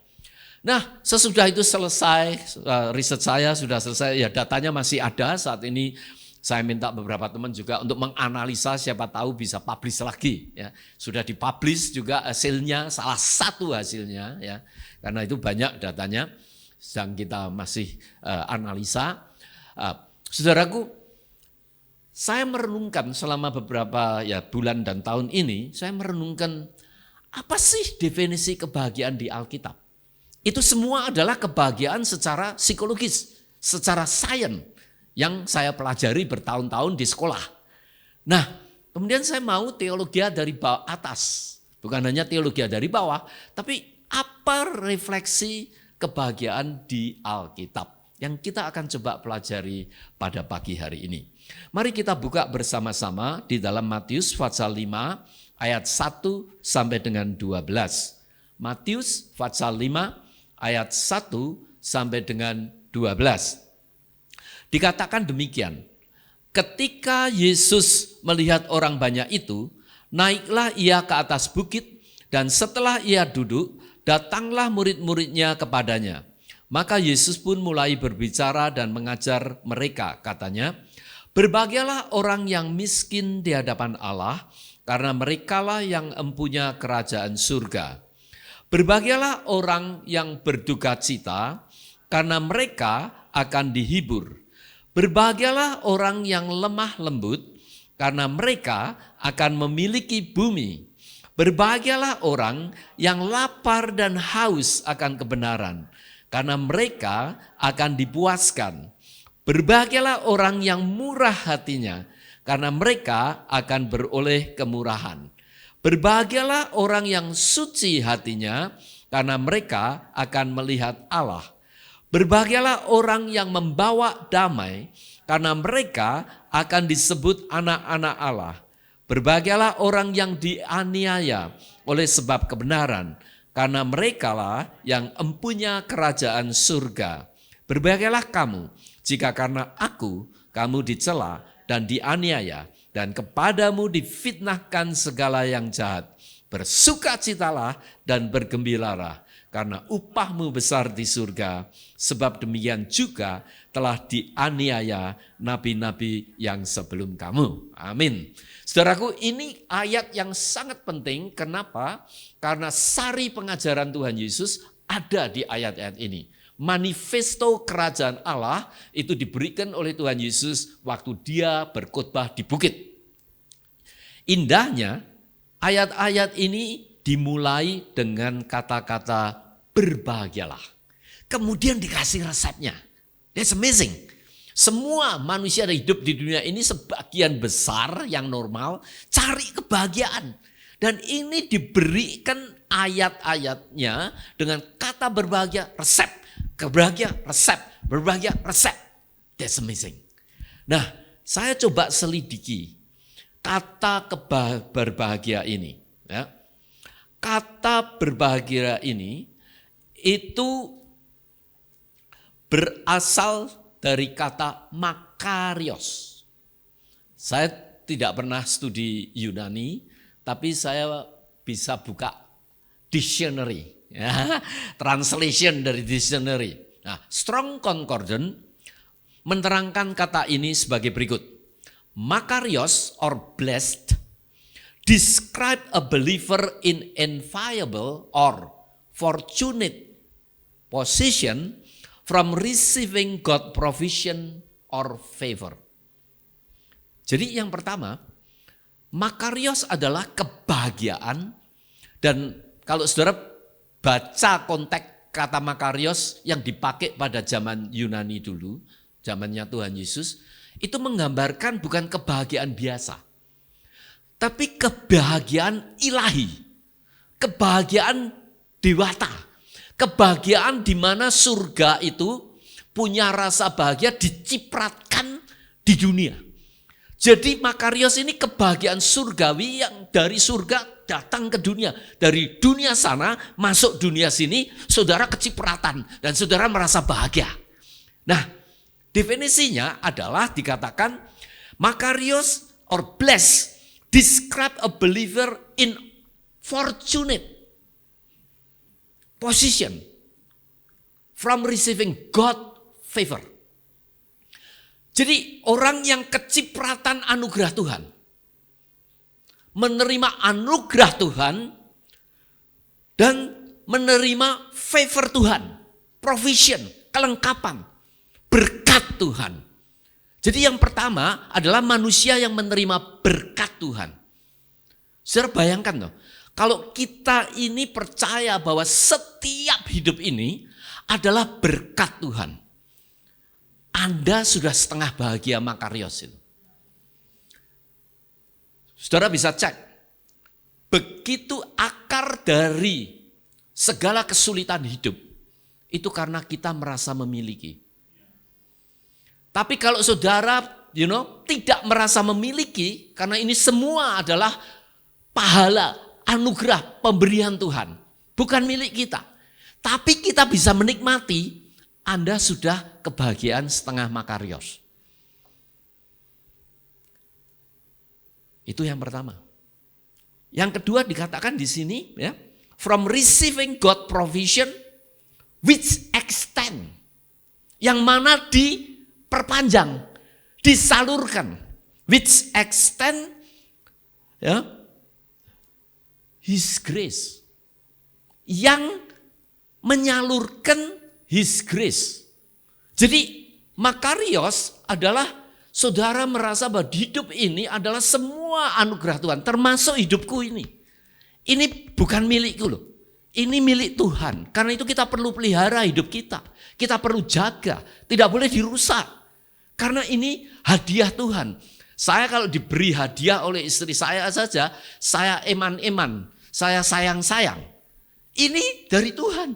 Nah, sesudah itu selesai, riset saya sudah selesai, ya datanya masih ada saat ini. Saya minta beberapa teman juga untuk menganalisa, siapa tahu bisa publish lagi. Ya. Sudah dipublish juga hasilnya, salah satu hasilnya. Ya. Karena itu banyak datanya, sedang kita masih analisa. Saudaraku, saya merenungkan selama beberapa bulan dan tahun ini, saya merenungkan apa sih definisi kebahagiaan di Alkitab. Itu semua adalah kebahagiaan secara psikologis, secara sains. Yang saya pelajari bertahun-tahun di sekolah. Nah, kemudian saya mau teologi dari bawah atas. Bukan hanya teologi dari bawah, tapi apa refleksi kebahagiaan di Alkitab yang kita akan coba pelajari pada pagi hari ini. Mari kita buka bersama-sama di dalam Matius pasal 5 ayat 1 sampai dengan 12. Matius pasal 5 ayat 1 sampai dengan 12. Dikatakan demikian, ketika Yesus melihat orang banyak itu, naiklah ia ke atas bukit, dan setelah ia duduk, datanglah murid-muridnya kepadanya. Maka Yesus pun mulai berbicara dan mengajar mereka, katanya, berbahagialah orang yang miskin di hadapan Allah, karena merekalah yang empunya kerajaan surga. Berbahagialah orang yang berduka cita, karena mereka akan dihibur. Berbahagialah orang yang lemah lembut, karena mereka akan memiliki bumi. Berbahagialah orang yang lapar dan haus akan kebenaran, karena mereka akan dipuaskan. Berbahagialah orang yang murah hatinya, karena mereka akan beroleh kemurahan. Berbahagialah orang yang suci hatinya, karena mereka akan melihat Allah. Berbahagialah orang yang membawa damai, karena mereka akan disebut anak-anak Allah. Berbahagialah orang yang dianiaya oleh sebab kebenaran, karena merekalah yang empunya kerajaan surga. Berbahagialah kamu, jika karena aku, kamu dicela dan dianiaya, dan kepadamu difitnahkan segala yang jahat. Bersukacitalah dan bergembiralah, karena upahmu besar di surga, sebab demikian juga telah dianiaya nabi-nabi yang sebelum kamu. Amin. Saudaraku, ini ayat yang sangat penting. Kenapa? Karena sari pengajaran Tuhan Yesus ada di ayat-ayat ini. Manifesto kerajaan Allah itu diberikan oleh Tuhan Yesus waktu dia berkhotbah di bukit. Indahnya, ayat-ayat ini dimulai dengan kata-kata berbahagialah. Kemudian dikasih resepnya. That's amazing. Semua manusia yang hidup di dunia ini sebagian besar yang normal cari kebahagiaan. Dan ini diberikan ayat-ayatnya dengan kata berbahagia, resep. Berbahagia, resep. Berbahagia, resep. That's amazing. Nah, saya coba selidiki kata berbahagia ini. Ya. Kata berbahagia ini itu berasal dari kata makarios. Saya tidak pernah studi Yunani, tapi saya bisa buka dictionary, ya, translation dari dictionary. Nah, Strong Concordance menerangkan kata ini sebagai berikut. Makarios or blessed describe a believer in enviable or fortunate position from receiving God provision or favor. Jadi yang pertama, makarios adalah kebahagiaan, dan kalau saudara baca konteks kata makarios yang dipakai pada zaman Yunani dulu, zamannya Tuhan Yesus, itu menggambarkan bukan kebahagiaan biasa, tapi kebahagiaan ilahi, kebahagiaan dewata, kebahagiaan di mana surga itu punya rasa bahagia dicipratkan di dunia. Jadi makarios ini kebahagiaan surgawi yang dari surga datang ke dunia. Dari dunia sana masuk dunia sini, saudara kecipratan dan saudara merasa bahagia. Nah, definisinya adalah dikatakan makarios or blessed describe a believer in fortunate position from receiving God favor. Jadi orang yang kecipratan anugerah Tuhan, menerima anugerah Tuhan dan menerima favor Tuhan, provision, kelengkapan, berkat Tuhan. Jadi yang pertama adalah manusia yang menerima berkat Tuhan. Saudara bayangkan loh, kalau kita ini percaya bahwa setiap hidup ini adalah berkat Tuhan, Anda sudah setengah bahagia makarios itu. Saudara bisa cek, begitu akar dari segala kesulitan hidup, itu karena kita merasa memiliki. Tapi kalau saudara, tidak merasa memiliki, karena ini semua adalah pahala, anugerah, pemberian Tuhan. Bukan milik kita. Tapi kita bisa menikmati, Anda sudah kebahagiaan setengah makarios. Itu yang pertama. Yang kedua dikatakan di sini, ya, from receiving God provision, which extend, yang mana diperpanjang, disalurkan, which extend, ya, His grace, yang menyalurkan His grace. Jadi makarios adalah saudara merasa bahwa hidup ini adalah semua anugerah Tuhan, termasuk hidupku ini. Ini bukan milikku loh, ini milik Tuhan. Karena itu kita perlu pelihara hidup kita. Kita perlu jaga, tidak boleh dirusak. Karena ini hadiah Tuhan. Saya kalau diberi hadiah oleh istri saya saja, saya eman-eman, saya sayang-sayang. Ini dari Tuhan.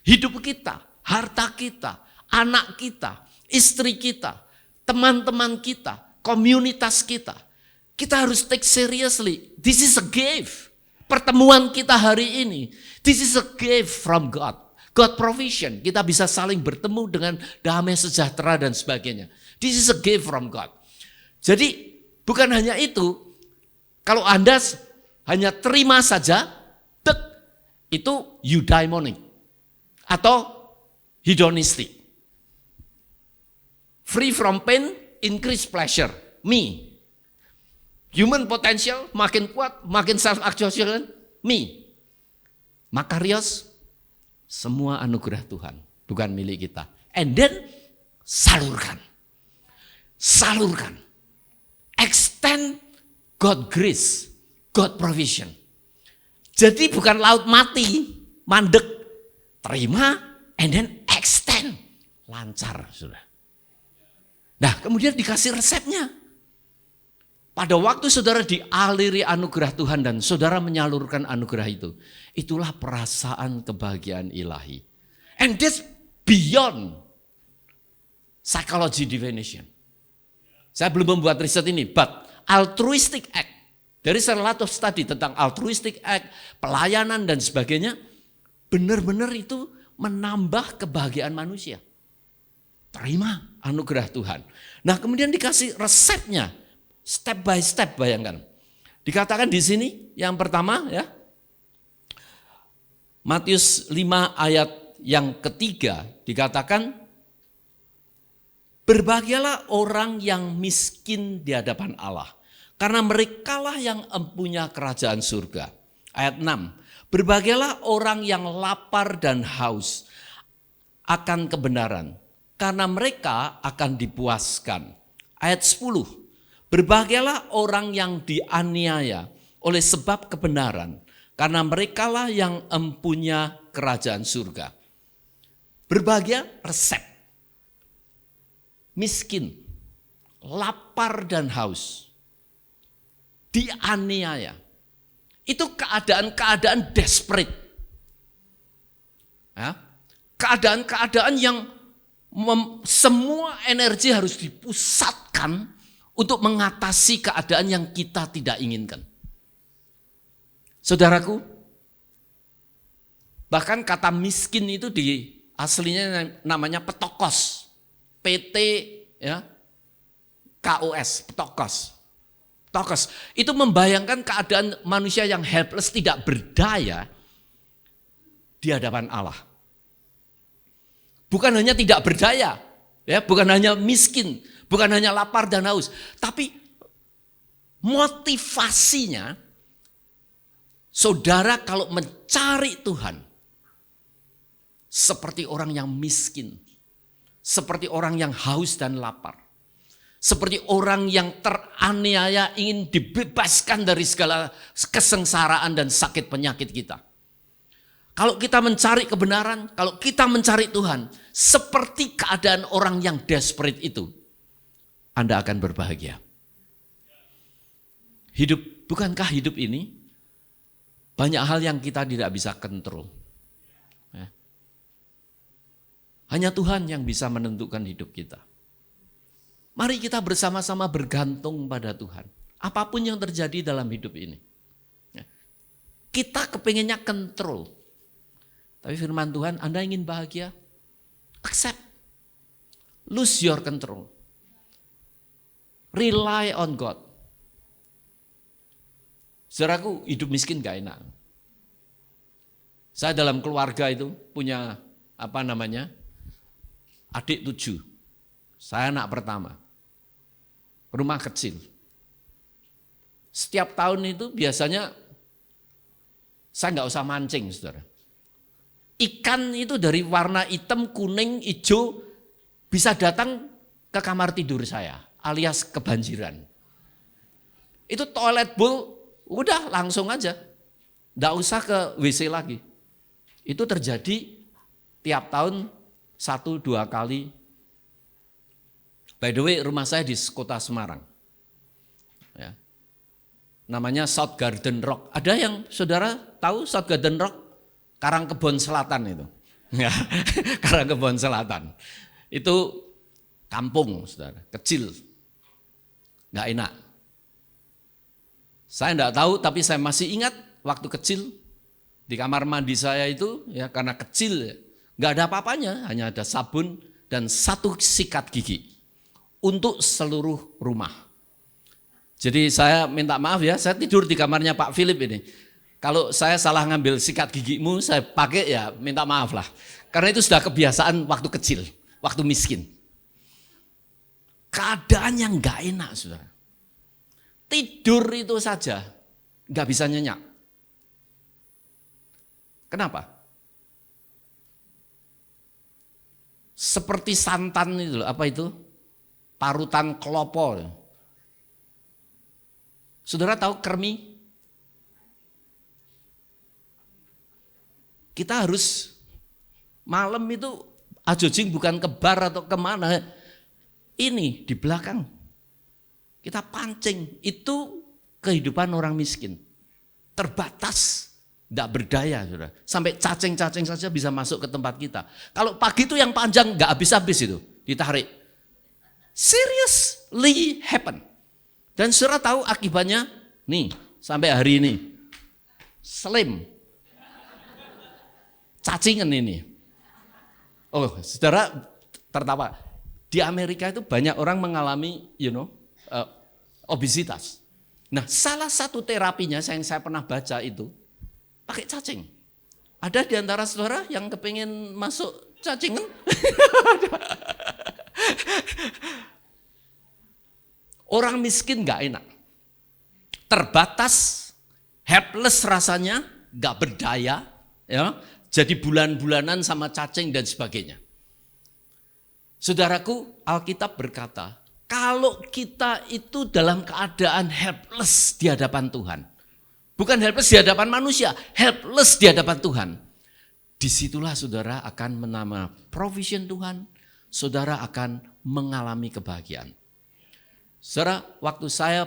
Hidup kita, harta kita, anak kita, istri kita, teman-teman kita, komunitas kita. Kita harus take seriously. This is a gift. Pertemuan kita hari ini, this is a gift from God. God provision. Kita bisa saling bertemu dengan damai sejahtera dan sebagainya. This is a gift from God. Jadi bukan hanya itu. Kalau Anda hanya terima saja, itu eudaimonic atau hedonistic. Free from pain, increase pleasure. Me. Human potential makin kuat, makin self-actualization. Me. Makarios, semua anugerah Tuhan, bukan milik kita. And then, salurkan. Salurkan. Extend God grace, God provision. Jadi bukan laut mati, mandek. Terima, and then extend. Lancar, sudah. Nah, kemudian dikasih resepnya. Pada waktu saudara dialiri anugerah Tuhan dan saudara menyalurkan anugerah itu, itulah perasaan kebahagiaan ilahi. And that's beyond psychology divination. Saya belum membuat riset ini, but altruistic act. There is a lot of study tentang altruistic act, pelayanan dan sebagainya. Benar-benar itu menambah kebahagiaan manusia. Terima anugerah Tuhan. Nah, kemudian dikasih resepnya. Step by step, bayangkan. Dikatakan di sini yang pertama, ya, Matius 5 ayat yang ketiga dikatakan, berbahagialah orang yang miskin di hadapan Allah, karena merekalah yang empunya kerajaan surga. Ayat 6, berbahagialah orang yang lapar dan haus akan kebenaran, karena mereka akan dipuaskan. Ayat 10, berbahagialah orang yang dianiaya oleh sebab kebenaran, karena merekalah yang empunya kerajaan surga. Berbahagia resep. Miskin, lapar dan haus, dianiaya. Itu keadaan-keadaan desperate. Ya, keadaan-keadaan yang semua energi harus dipusatkan untuk mengatasi keadaan yang kita tidak inginkan. Saudaraku, bahkan kata miskin itu di aslinya namanya petokos. PT ya, KOS, petokos. Petokos itu membayangkan keadaan manusia yang helpless, tidak berdaya di hadapan Allah. Bukan hanya tidak berdaya, ya, bukan hanya miskin, Bukan hanya lapar dan haus, tapi motivasinya saudara kalau mencari Tuhan seperti orang yang miskin, seperti orang yang haus dan lapar, seperti orang yang teraniaya ingin dibebaskan dari segala kesengsaraan dan sakit penyakit kita. Kalau kita mencari kebenaran, kalau kita mencari Tuhan, seperti keadaan orang yang desperate itu, Anda akan berbahagia. Bukankah hidup ini banyak hal yang kita tidak bisa kontrol. Ya. Hanya Tuhan yang bisa menentukan hidup kita. Mari kita bersama-sama bergantung pada Tuhan. Apapun yang terjadi dalam hidup ini. Ya. Kita kepinginnya kontrol. Tapi firman Tuhan, Anda ingin bahagia? Accept. Lose your control. Rely on God. Saudaraku, hidup miskin gak enak. Saya dalam keluarga itu punya adik 7. Saya anak pertama. Rumah kecil. Setiap tahun itu biasanya saya gak usah mancing, saudara. Ikan itu dari warna hitam, kuning, hijau bisa datang ke kamar tidur saya alias kebanjiran. Itu toilet bowl udah langsung aja. Nggak usah ke WC lagi. Itu terjadi tiap tahun 1-2 kali. By the way, rumah saya di kota Semarang. Ya. Namanya South Garden Rock. Ada yang saudara tahu South Garden Rock? Karangkebon Selatan itu. Ya, Karangkebon Selatan. Itu kampung, saudara, kecil. Nggak enak. Saya enggak tahu, tapi saya masih ingat waktu kecil di kamar mandi saya itu, ya karena kecil, enggak ada apa-apanya, hanya ada sabun dan 1 sikat gigi untuk seluruh rumah. Jadi saya minta maaf ya, saya tidur di kamarnya Pak Philip ini. Kalau saya salah ngambil sikat gigimu, saya pakai ya minta maaf lah. Karena itu sudah kebiasaan waktu kecil, waktu miskin. Keadaan yang enggak enak, saudara. Tidur itu saja nggak bisa nyenyak. Kenapa? Seperti santan itu loh, apa itu? Parutan klopo. Saudara tahu kermi? Kita harus malam itu ajojing bukan ke bar atau kemana. Ini di belakang. Kita pancing, itu kehidupan orang miskin. Terbatas, tidak berdaya. Saudara. Sampai cacing-cacing saja bisa masuk ke tempat kita. Kalau pagi itu yang panjang nggak habis-habis itu, ditarik. Seriously happen. Dan saudara tahu akibatnya, nih sampai hari ini. Slim. Cacingan ini. Oh saudara tertawa. Di Amerika itu banyak orang mengalami, obesitas. Nah, salah satu terapinya yang saya pernah baca itu pakai cacing. Ada di antara saudara yang kepingin masuk cacingan? Orang miskin gak enak. Terbatas, helpless rasanya, gak berdaya, ya. Jadi bulan-bulanan sama cacing dan sebagainya. Saudaraku, Alkitab berkata, kalau kita itu dalam keadaan helpless di hadapan Tuhan. Bukan helpless di hadapan manusia, helpless di hadapan Tuhan. Disitulah saudara akan menambah provision Tuhan, saudara akan mengalami kebahagiaan. Saudara, waktu saya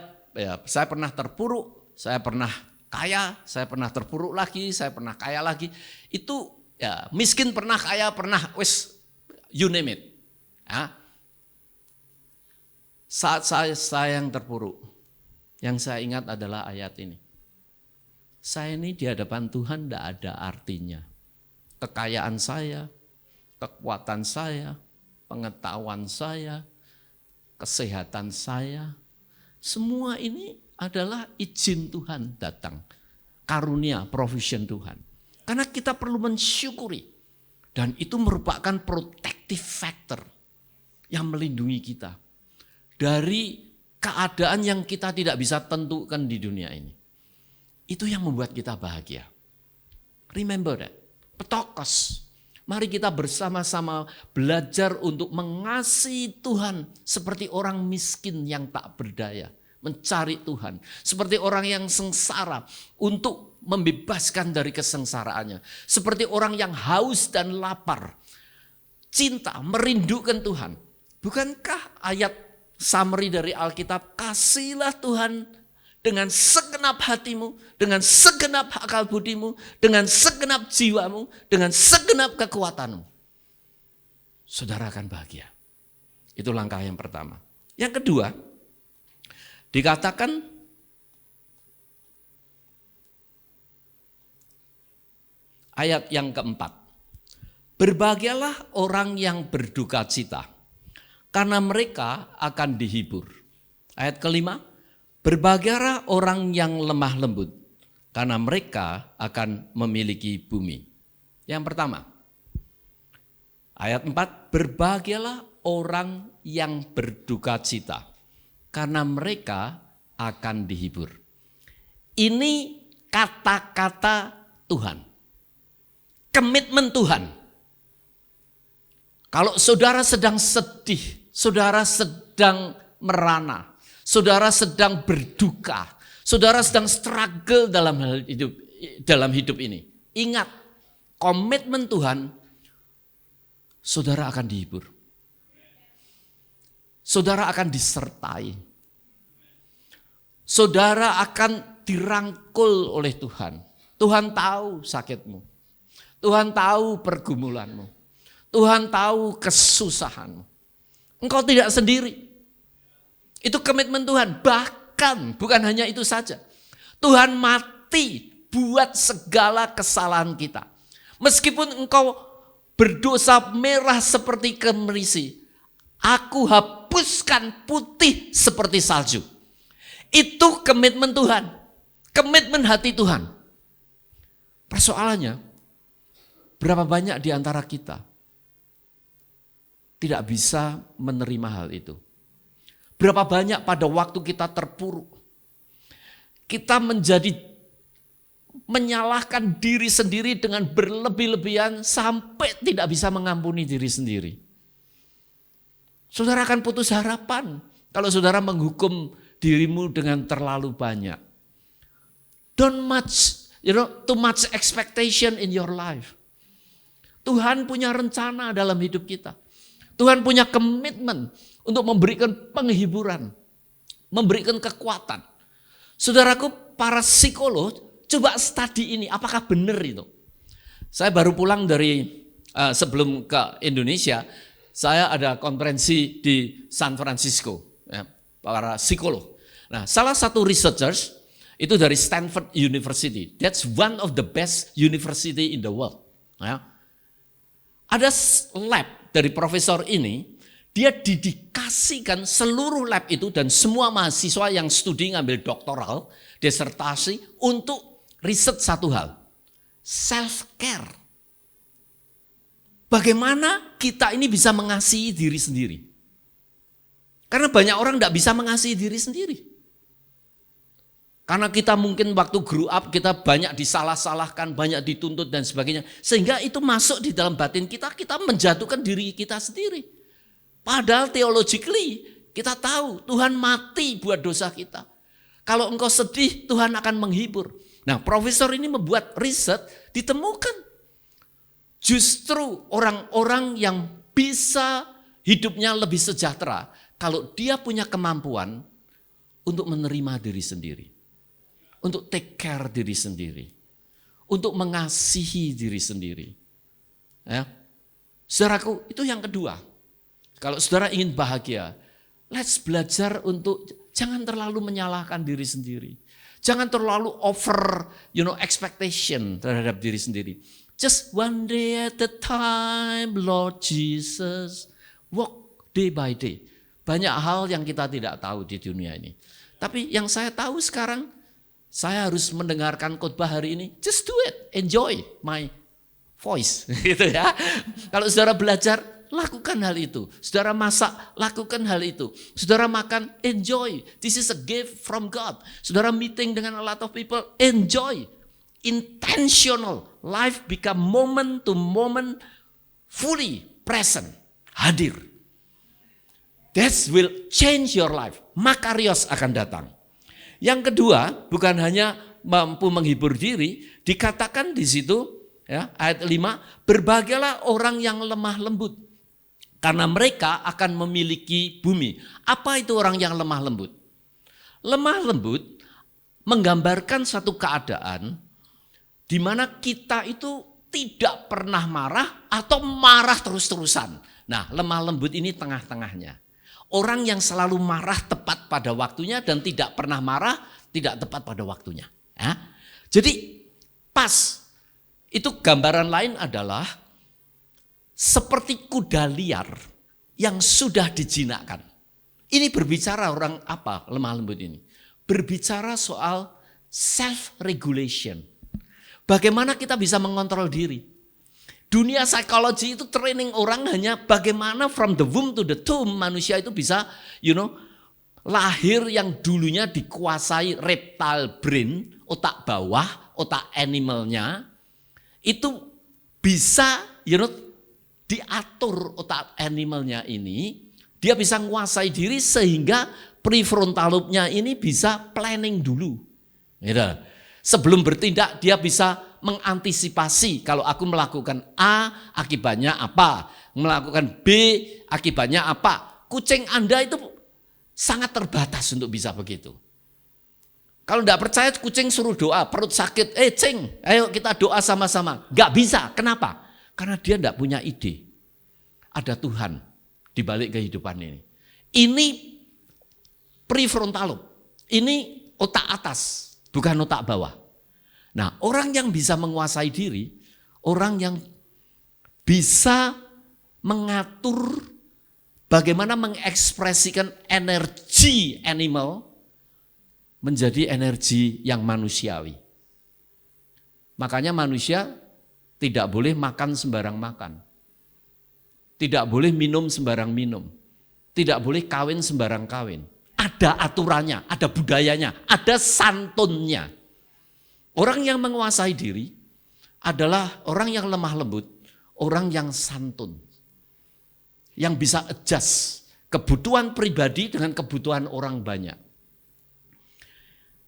pernah terpuruk, saya pernah kaya, saya pernah terpuruk lagi, saya pernah kaya lagi. Itu ya miskin pernah, kaya pernah, you name it. Ya. Saat saya yang terpuruk, yang saya ingat adalah ayat ini. Saya ini di hadapan Tuhan tidak ada artinya. Kekayaan saya, kekuatan saya, pengetahuan saya, kesehatan saya, semua ini adalah izin Tuhan datang. Karunia, provision Tuhan. Karena kita perlu mensyukuri. Dan itu merupakan protective factor yang melindungi kita. dari keadaan yang kita tidak bisa tentukan di dunia ini. Itu yang membuat kita bahagia. Remember that. Petokos. Mari kita bersama-sama belajar untuk mengasihi Tuhan seperti orang miskin yang tak berdaya. Mencari Tuhan. Seperti orang yang sengsara untuk membebaskan dari kesengsaraannya. Seperti orang yang haus dan lapar. Cinta, merindukan Tuhan. Bukankah ayat summary dari Alkitab, kasihlah Tuhan dengan segenap hatimu, dengan segenap akal budimu, dengan segenap jiwamu, dengan segenap kekuatanmu. Saudara akan bahagia. Itu langkah yang pertama. Yang kedua, dikatakan ayat yang keempat. Berbahagialah orang yang berduka cita, karena mereka akan dihibur. Ayat kelima, berbahagialah orang yang lemah lembut, karena mereka akan memiliki bumi. Yang pertama, ayat 4, berbahagialah orang yang berduka cita, karena mereka akan dihibur. Ini kata-kata Tuhan, komitmen Tuhan. Kalau saudara sedang sedih, saudara sedang merana, saudara sedang berduka, saudara sedang struggle dalam hidup ini. Ingat, komitmen Tuhan, saudara akan dihibur. Saudara akan disertai. Saudara akan dirangkul oleh Tuhan. Tuhan tahu sakitmu. Tuhan tahu pergumulanmu. Tuhan tahu kesusahanmu. Engkau tidak sendiri. Itu komitmen Tuhan. Bahkan bukan hanya itu saja. Tuhan mati buat segala kesalahan kita. Meskipun engkau berdosa merah seperti kemerisi, aku hapuskan putih seperti salju. Itu komitmen Tuhan. Komitmen hati Tuhan. Persoalannya, berapa banyak di antara kita tidak bisa menerima hal itu. Berapa banyak pada waktu kita terpuruk, kita menyalahkan diri sendiri dengan berlebih-lebihan sampai tidak bisa mengampuni diri sendiri. Saudara akan putus harapan kalau saudara menghukum dirimu dengan terlalu banyak. Don't too much expectation in your life. Tuhan punya rencana dalam hidup kita. Tuhan punya komitmen untuk memberikan penghiburan, memberikan kekuatan. Saudaraku, para psikolog, coba study ini, apakah benar itu? Saya baru pulang dari, sebelum ke Indonesia, saya ada konferensi di San Francisco, ya, para psikolog. Nah, salah satu researchers, itu dari Stanford University. That's one of the best university in the world. Ya. Ada lab dari profesor ini, dia didedikasikan seluruh lab itu dan semua mahasiswa yang studi ngambil doktoral, disertasi untuk riset satu hal, self-care. Bagaimana kita ini bisa mengasihi diri sendiri? Karena banyak orang tidak bisa mengasihi diri sendiri. Karena kita mungkin waktu grow up kita banyak disalah-salahkan, banyak dituntut dan sebagainya. Sehingga itu masuk di dalam batin kita, kita menjatuhkan diri kita sendiri. Padahal theologically kita tahu Tuhan mati buat dosa kita. Kalau engkau sedih, Tuhan akan menghibur. Nah, profesor ini membuat riset, ditemukan justru orang-orang yang bisa hidupnya lebih sejahtera kalau dia punya kemampuan untuk menerima diri sendiri. Untuk take care diri sendiri. Untuk mengasihi diri sendiri. Ya. Saudaraku, itu yang kedua. Kalau saudara ingin bahagia, let's belajar untuk jangan terlalu menyalahkan diri sendiri. Jangan terlalu over, expectation terhadap diri sendiri. Just one day at a time, Lord Jesus. Walk day by day. Banyak hal yang kita tidak tahu di dunia ini. Tapi yang saya tahu sekarang, saya harus mendengarkan khotbah hari ini. Just do it, enjoy my voice, gitu ya. Kalau saudara belajar, lakukan hal itu. Saudara masak, lakukan hal itu. Saudara makan, enjoy. This is a gift from God. Saudara meeting dengan a lot of people, enjoy. Intentional. Life become moment to moment, fully present, hadir. That will change your life. Makarios akan datang. Yang kedua, bukan hanya mampu menghibur diri, dikatakan di situ, ya, ayat 5, berbahagialah orang yang lemah lembut, karena mereka akan memiliki bumi. Apa itu orang yang lemah lembut? Lemah lembut menggambarkan satu keadaan di mana kita itu tidak pernah marah atau marah terus-terusan. Nah, lemah lembut ini tengah-tengahnya. Orang yang selalu marah tepat pada waktunya dan tidak pernah marah tidak tepat pada waktunya. Ya. Jadi pas. Itu gambaran lain adalah seperti kuda liar yang sudah dijinakkan. Ini berbicara orang apa lemah lembut ini? Berbicara soal self-regulation. Bagaimana kita bisa mengontrol diri. Dunia psikologi itu training orang hanya bagaimana from the womb to the tomb manusia itu bisa lahir yang dulunya dikuasai reptile brain, otak bawah, otak animalnya, itu bisa diatur otak animalnya ini, dia bisa menguasai diri sehingga prefrontal lobe-nya ini bisa planning dulu. Gitu. Sebelum bertindak dia bisa mengantisipasi kalau aku melakukan A akibatnya apa, melakukan B akibatnya apa. Kucing Anda itu sangat terbatas untuk bisa begitu. Kalau tidak percaya kucing suruh doa, perut sakit, cing, ayo kita doa sama-sama. Gak bisa, kenapa? Karena dia tidak punya ide. Ada Tuhan di balik kehidupan ini. Ini prefrontal lobe, ini otak atas, bukan otak bawah. Nah, orang yang bisa menguasai diri, orang yang bisa mengatur bagaimana mengekspresikan energi animal, menjadi energi yang manusiawi. Makanya manusia tidak boleh makan sembarang makan. Tidak boleh minum sembarang minum. Tidak boleh kawin sembarang kawin. Ada aturannya, ada budayanya, ada santunnya. Orang yang menguasai diri adalah orang yang lemah lembut, orang yang santun. Yang bisa adjust kebutuhan pribadi dengan kebutuhan orang banyak.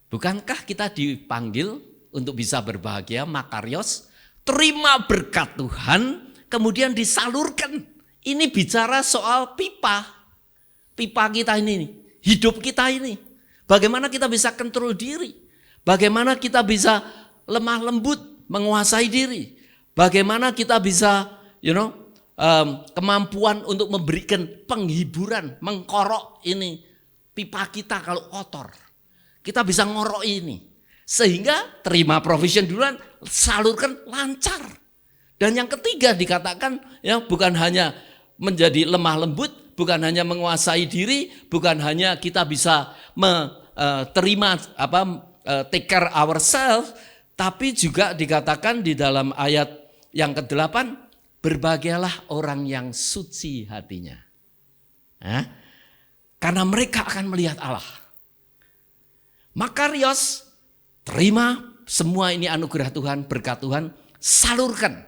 Bukankah kita dipanggil untuk bisa berbahagia, makarios, terima berkat Tuhan, kemudian disalurkan. Ini bicara soal pipa kita ini, hidup kita ini. Bagaimana kita bisa kontrol diri, bagaimana kita bisa lemah lembut, menguasai diri, bagaimana kita bisa, kemampuan untuk memberikan penghiburan, mengkorok ini pipa kita kalau kotor. Kita bisa ngorok ini. Sehingga terima provision duluan, salurkan lancar. Dan yang ketiga dikatakan bukan hanya menjadi lemah lembut, bukan hanya menguasai diri, bukan hanya kita bisa take care ourselves, tapi juga dikatakan di dalam ayat yang ke-8, berbahagialah orang yang suci hatinya. Karena mereka akan melihat Allah. Makarios, terima semua ini anugerah Tuhan, berkat Tuhan, salurkan.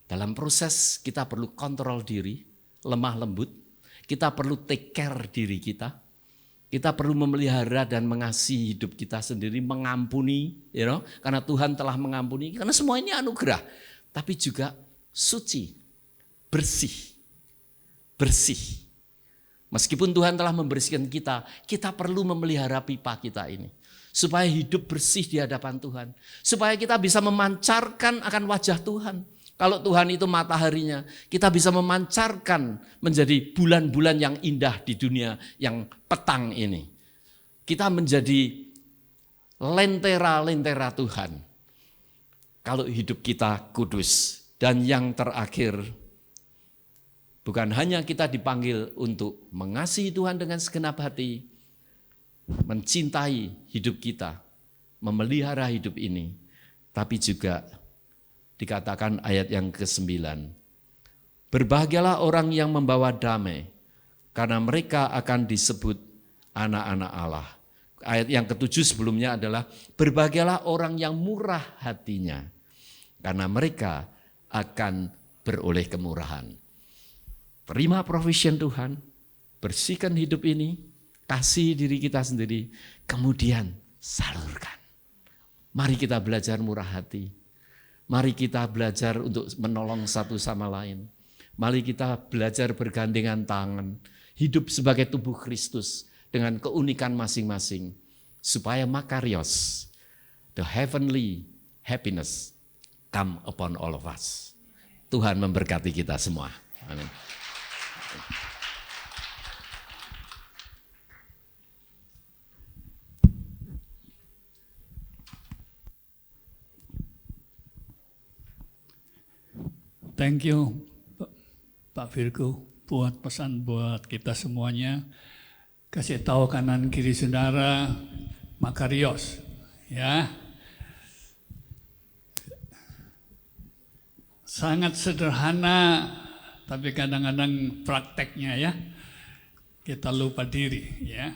Dalam proses kita perlu kontrol diri, lemah lembut, kita perlu take care diri kita, kita perlu memelihara dan mengasihi hidup kita sendiri, mengampuni, karena Tuhan telah mengampuni, karena semua ini anugerah. Tapi juga suci, bersih. Meskipun Tuhan telah membersihkan kita, kita perlu memelihara pipa kita ini. Supaya hidup bersih di hadapan Tuhan. Supaya kita bisa memancarkan akan wajah Tuhan. Kalau Tuhan itu mataharinya, kita bisa memancarkan menjadi bulan-bulan yang indah di dunia yang petang ini. Kita menjadi lentera-lentera Tuhan. Kalau hidup kita kudus. Dan yang terakhir, bukan hanya kita dipanggil untuk mengasihi Tuhan dengan segenap hati, mencintai hidup kita, memelihara hidup ini, tapi juga dikatakan ayat yang ke-9, Berbahagialah orang yang membawa damai, karena mereka akan disebut anak-anak Allah. Ayat yang ke-7 sebelumnya adalah berbahagialah orang yang murah hatinya, karena mereka akan beroleh kemurahan. Terima provision Tuhan, bersihkan hidup ini, kasih diri kita sendiri, kemudian salurkan. Mari kita belajar murah hati. Mari kita belajar untuk menolong satu sama lain. Mari kita belajar bergandengan tangan, hidup sebagai tubuh Kristus dengan keunikan masing-masing, supaya makarios, the heavenly happiness, come upon all of us. Tuhan memberkati kita semua. Amin. Thank you Pak Virgo buat pesan buat kita semuanya. Kasih tahu kanan kiri saudara, makarios, ya. Sangat sederhana, tapi kadang-kadang prakteknya ya, kita lupa diri ya.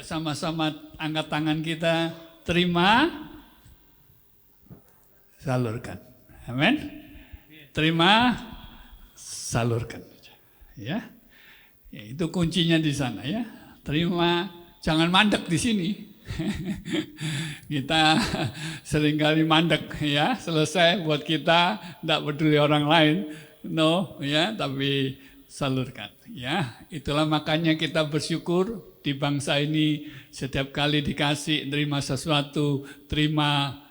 Sama-sama angkat tangan kita, terima, salurkan. Amin. Terima, salurkan. Ya. Itu kuncinya di sana ya. Terima, jangan mandek di sini. Kita seringkali mandek ya, selesai buat kita, tidak peduli orang lain, no ya, tapi salurkan ya. Itulah makanya kita bersyukur di bangsa ini setiap kali dikasih, terima sesuatu, terima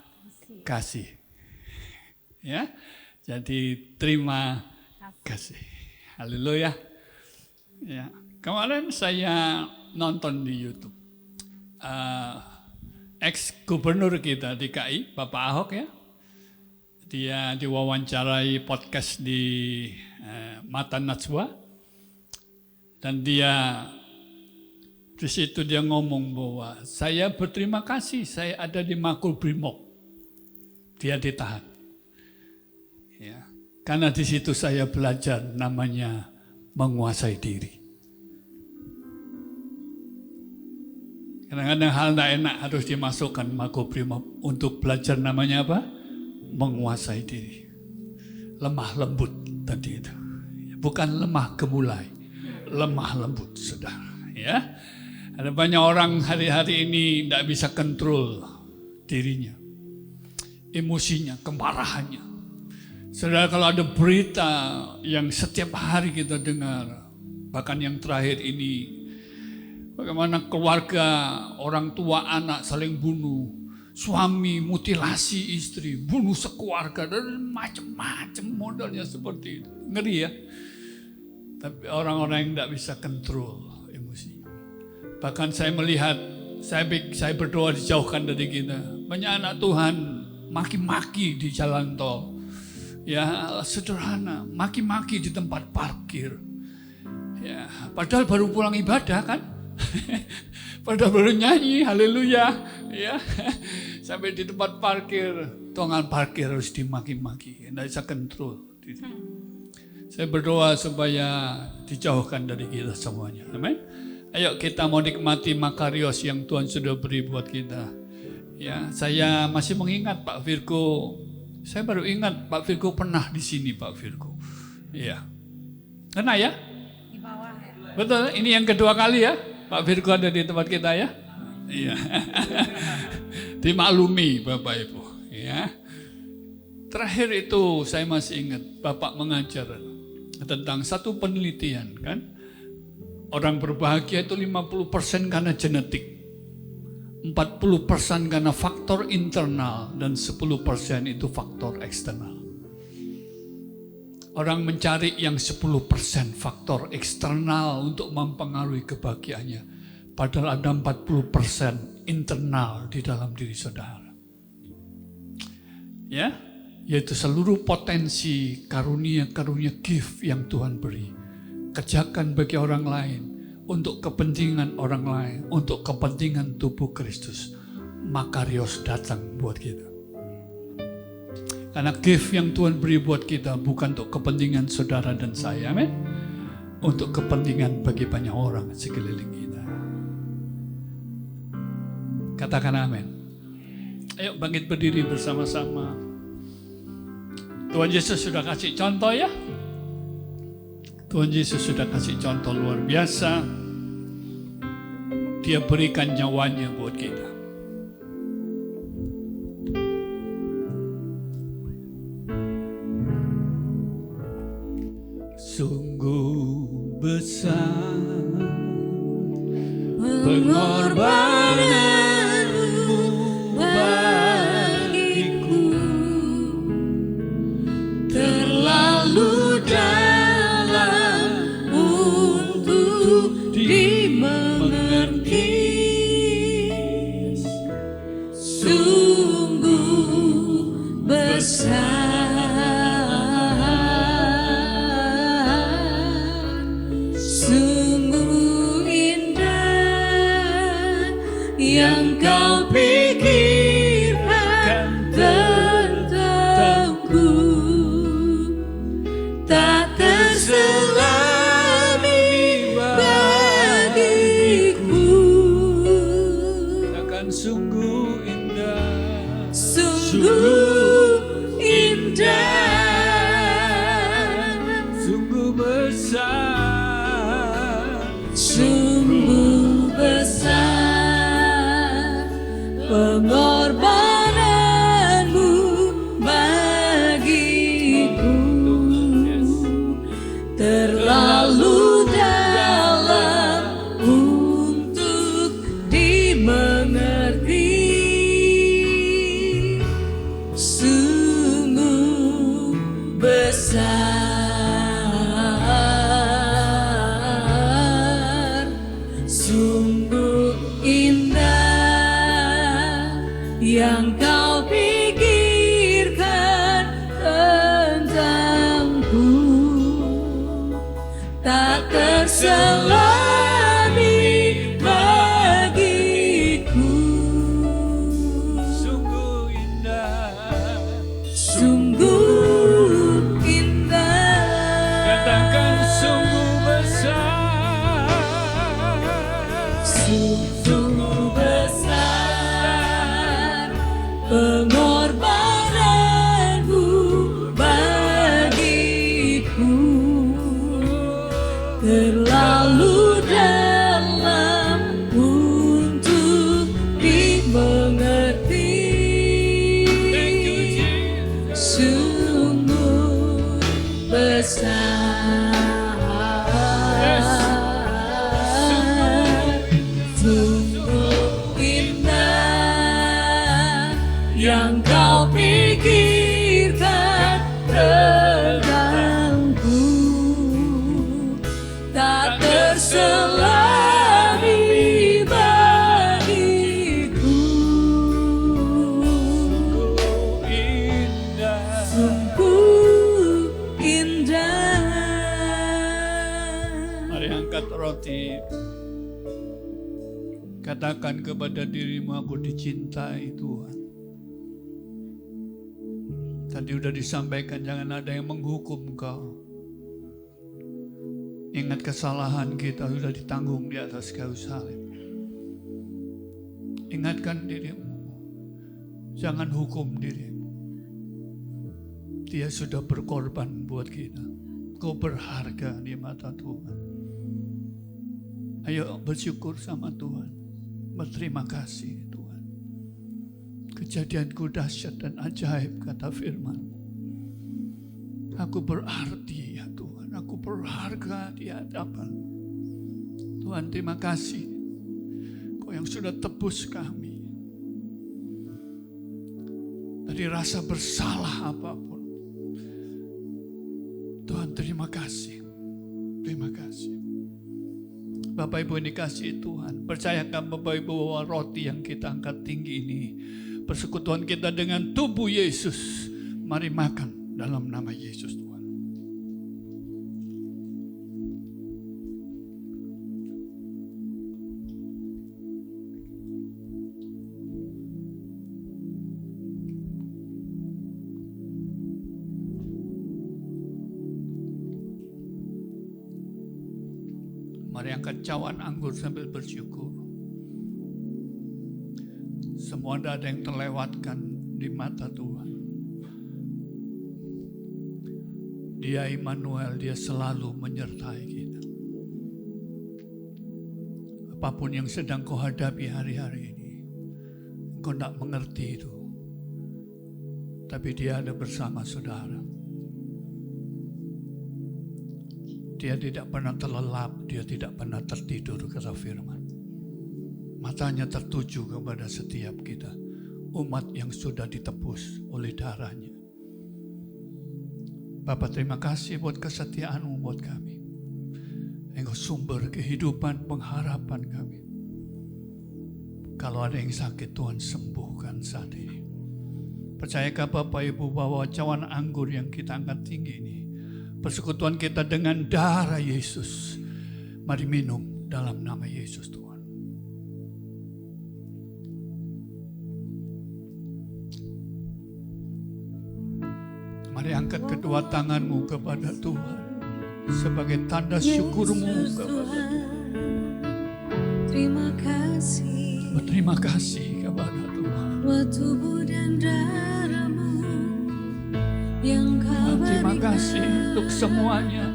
kasih ya. Jadi terima kasih. Haleluya. Ya, kemarin saya nonton di YouTube. Ex-gubernur kita di DKI, Bapak Ahok ya. Dia diwawancarai podcast di Mata Najwa. Dan dia di situ dia ngomong bahwa saya berterima kasih saya ada di Makobrimob. Dia ditahan. Ya, karena di situ saya belajar namanya menguasai diri. Kadang-kadang hal tidak enak harus dimasukkan Makobrimob untuk belajar namanya apa? Menguasai diri. Lemah lembut tadi itu. Bukan lemah gemulai, lemah lembut, saudara. Ya, ada banyak orang hari-hari ini tidak bisa kontrol dirinya, emosinya, kemarahannya. Saudara, kalau ada berita yang setiap hari kita dengar, bahkan yang terakhir ini, bagaimana keluarga, orang tua, anak saling bunuh, suami mutilasi istri, bunuh sekeluarga, dan macam-macam modelnya seperti itu. Ngeri ya. Tapi orang-orang yang tidak bisa kontrol emosi. Bahkan saya melihat, saya berdoa dijauhkan dari kita. Banyak anak Tuhan maki-maki di jalan tol. Ya, sederhana, maki-maki di tempat parkir. Ya, padahal baru pulang ibadah kan? Padahal baru nyanyi, haleluya. Ya, sampai di tempat parkir, tonggan parkir harus dimaki-maki, tidak bisa kontrol. Saya berdoa supaya dijauhkan dari kita semuanya. Amin. Ayo kita mau nikmati makarios yang Tuhan sudah beri buat kita. Ya, saya masih mengingat Pak Virgo. Saya baru ingat Pak Virgo pernah di sini, Pak Virgo. Iya. Kena ya? Di bawah ya. Betul, ini yang kedua kali ya Pak Virgo ada di tempat kita ya. Iya. Dimaklumi Bapak Ibu. Ya. Terakhir itu saya masih ingat Bapak mengajar tentang satu penelitian kan. Orang berbahagia itu 50% karena genetik. 40% karena faktor internal dan 10% itu faktor eksternal. Orang mencari yang 10% faktor eksternal untuk mempengaruhi kebahagiaannya. Padahal ada 40% internal di dalam diri saudara. Ya, yaitu seluruh potensi karunia-karunia gift yang Tuhan beri. Kerjakan bagi orang lain. Untuk kepentingan orang lain, untuk kepentingan tubuh Kristus, makarios datang buat kita. Karena gift yang Tuhan beri buat kita bukan untuk kepentingan saudara dan saya, amin. Untuk kepentingan bagi banyak orang sekeliling kita. Katakan amin. Ayo bangkit berdiri bersama-sama. Tuhan Yesus sudah kasih contoh ya. Tuhan Yesus sudah kasih contoh luar biasa. Dia berikan nyawanya buat kita. Sungguh besar pengorbananmu bagiku, terlalu dalam untuk dimengerti. Sungguh besar yang kau pikirkan tentangku, tak terselami bagiku. Akan sungguh indah, sungguh indah, sungguh besar, sungguh besar pengorbananmu bagiku, terlalu dalam untuk dimengerti. Sungguh besar, sungguh indah yang kau pikirkan tentangku, tak terselami bagiku. Sungguh indah, sungguh indah. Katakan sungguh besar, sungguh besar pengorbananmu bagiku, terlalu dalam untuk dimengerti. Sungguh besar, sungguh indah yang kau pikirkan tentangku, tak terselami bagiku. Sungguh indah. Mari angkat roti. Katakan kepada dirimu, aku dicintai Tuhan. Tadi sudah disampaikan, jangan ada yang menghukum kau. Ingat kesalahan kita sudah ditanggung di atas kayu salib. Ingatkan dirimu, jangan hukum dirimu. Dia sudah berkorban buat kita. Kau berharga di mata Tuhan. Ayo bersyukur sama Tuhan. Berterima kasih Tuhan. Kejadianku dahsyat dan ajaib, kata firman. Aku berarti ya Tuhan, aku berharga di hadapan. Tuhan, terima kasih. Kau yang sudah tebus kami dari rasa bersalah apapun. Tuhan, terima kasih. Terima kasih. Bapak Ibu yang dikasihi Tuhan, percayakan Bapak Ibu bahwa roti yang kita angkat tinggi ini persekutuan kita dengan tubuh Yesus. Mari makan dalam nama Yesus Tuhan. Mari angkat cawan anggur sambil bersyukur. Semua ada yang terlewatkan di mata Tuhan. Dia Immanuel, Dia selalu menyertai kita. Apapun yang sedang kau hadapi hari-hari ini, kau tidak mengerti itu. Tapi Dia ada bersama saudara. Dia tidak pernah terlelap, Dia tidak pernah tertidur, kata firman. Matanya tertuju kepada setiap kita, umat yang sudah ditebus oleh darahnya. Bapa, terima kasih buat kesetiaan-Mu buat kami. Engkau sumber kehidupan, pengharapan kami. Kalau ada yang sakit, Tuhan sembuhkan saat ini. Percayakah Bapak Ibu bahwa cawan anggur yang kita angkat tinggi ini, persekutuan kita dengan darah Yesus. Mari minum dalam nama Yesus Tuhan. Mari angkat kedua tanganmu kepada Tuhan sebagai tanda syukurmu kepada Tuhan. Terima kasih. Berterima kasih kepada Tuhan. Buat tubuh dan darah-Mu yang Kau Terima berikan kasih untuk semuanya.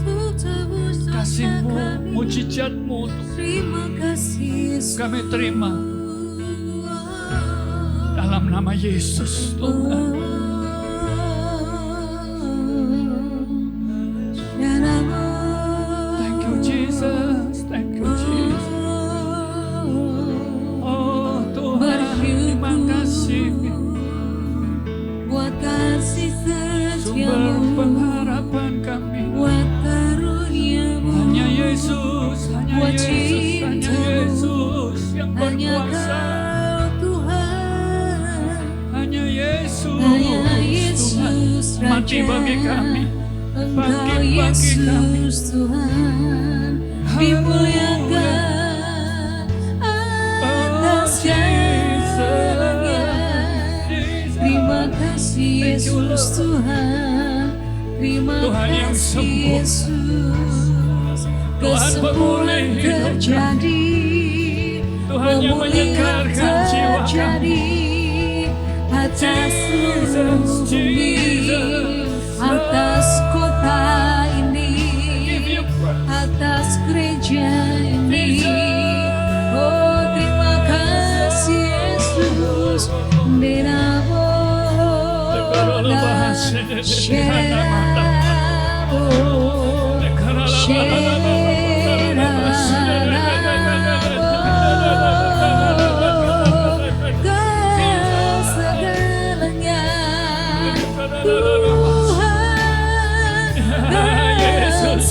untuk tebus dosa Kasih-Mu, kami. mujizat-Mu Tuhan. Terima kasih Yesus. Kami terima dalam nama Yesus Tuhan. Thank you Jesus, thank you Jesus. Oh Tuhan, terima kasih. Buat kasih Sumber setiamu, pengharapan kami. buat karunia-Mu, Hanya Yesus, hanya buat Yesus, hanya cinta-Mu. Yesus yang Hanya berkuasa. Kau Tuhan, Hanya Yesus, hanya Yesus Tuhan, mati Raja. bagi kami. Engkau Bagi kami. Yesus Tuhan, dimuliakan atas jalannya. Terima kasih Yesus Tuhan, terima Tuhan yang kasih sembuh. Yesus. Tuhan Kesembuhan pemulih hidup terjadi, Tuhan yang pemulihan menyegarkan jiwa kami. terjadi atas seluruh Jesus, bumi, Jesus. atas kota ini, Give you praise. atas gereja ini. Jesus. Oh, terima kasih Yesus. Denabo, segalanya Tuhan, Yesus,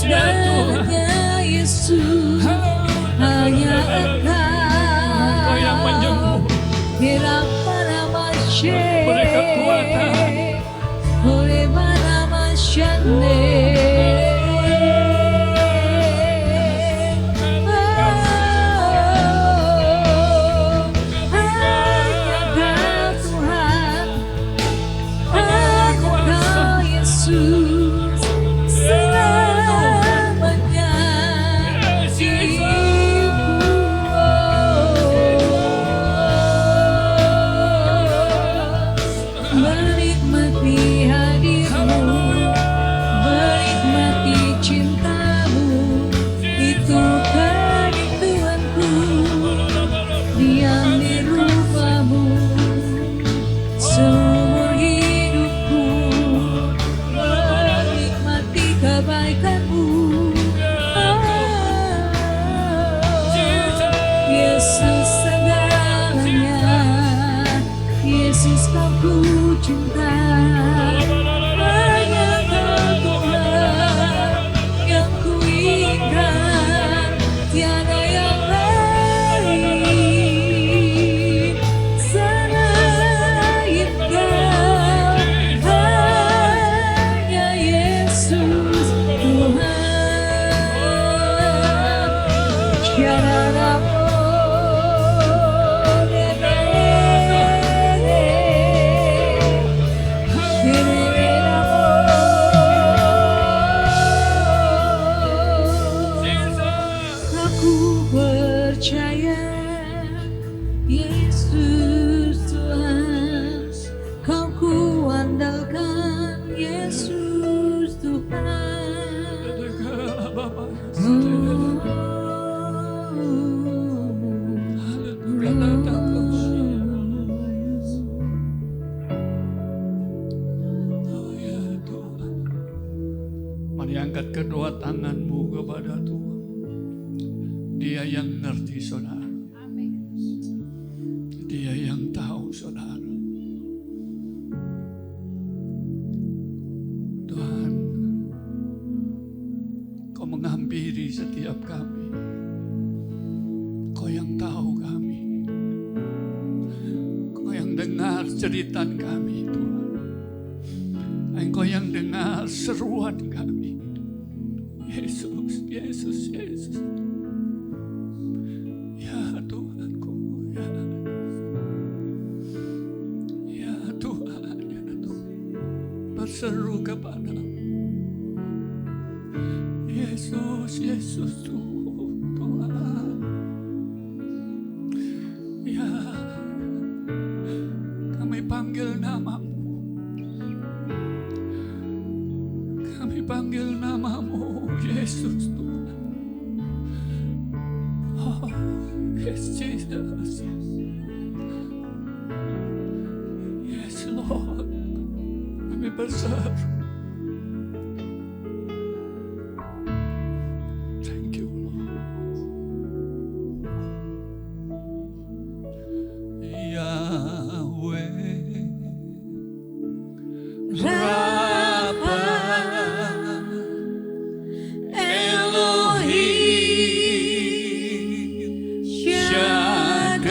ya Tuhan. segalanya Yesus, hanya Engkau yang menyembuh. Hilang nama Beri kekuatan. oleh nama Syane. Yesus selamanya menikmati hadirmu, menikmati cintamu, itu kenikmatanku, diam di rumahmu seumur hidupku, menikmati kebaikanmu. Yesus segalanya, Yesus kau ku cinta. Hanya Kau Tuhan yang ku inginkan, tiada yang lain selain Kau. Hanya Yesus Tuhan. Mari angkat kedua tanganmu kepada Tuhan. Dia yang ngerti saudara. Dia yang tahu saudara. Tuhan, Kau menghampiri setiap kami. Kau yang tahu kami. Kau yang dengar cerita kami Tuhan. Engkau yang dengar seruan kami. Yesus, Yesus, Yesus. Ya Tuhanku, ya. Ya Tuhan, ya Tuhan. Berseru kepadamu. Yesus, Yesus Tuhan. Ya, kami panggil namamu. Kami panggil namamu, Yesus Tuhan. Oh, yes Jesus. Yes Lord. Kami berseru. Thank you Lord. Yahweh. Rafa, Elohim, Shaddai,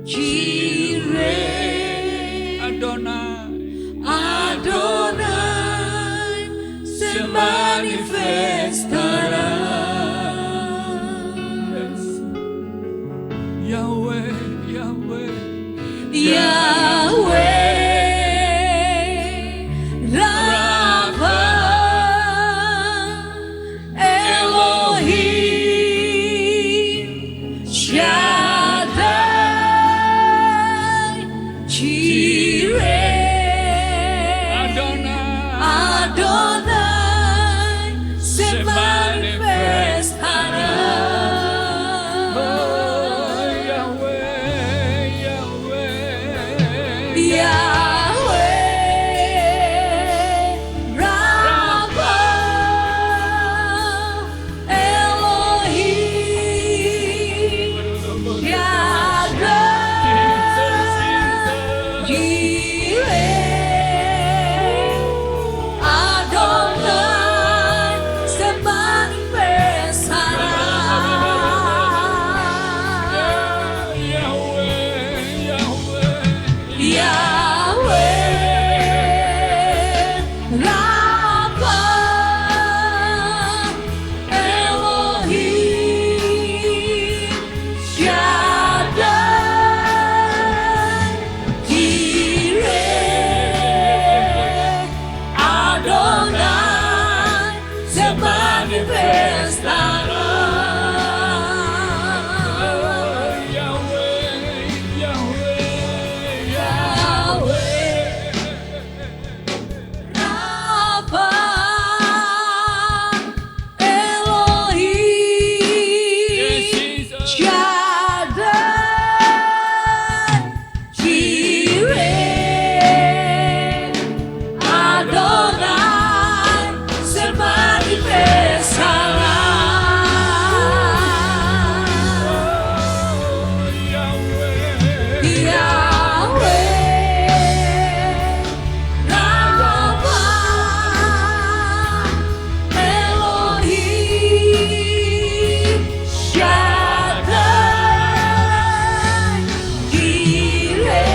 Jireh, Adonai, Adonai, se manifestará. Yahweh, Yahweh, Yahweh, Rafa, Elohim, Shaddai, Jireh, Adonai, se manifestará. Yahweh, Rafa, Elohim, Shaddai, Jireh, Adonai, se manifestará. Yahweh, Rafa, Elohim, Shaddai, Jireh, Adonai, se manifestará. Rafa, Elohim, Shaddai, Jireh, Adonai, se manifestará. Yahweh, Rafa, Elohim, Shaddai, Jireh,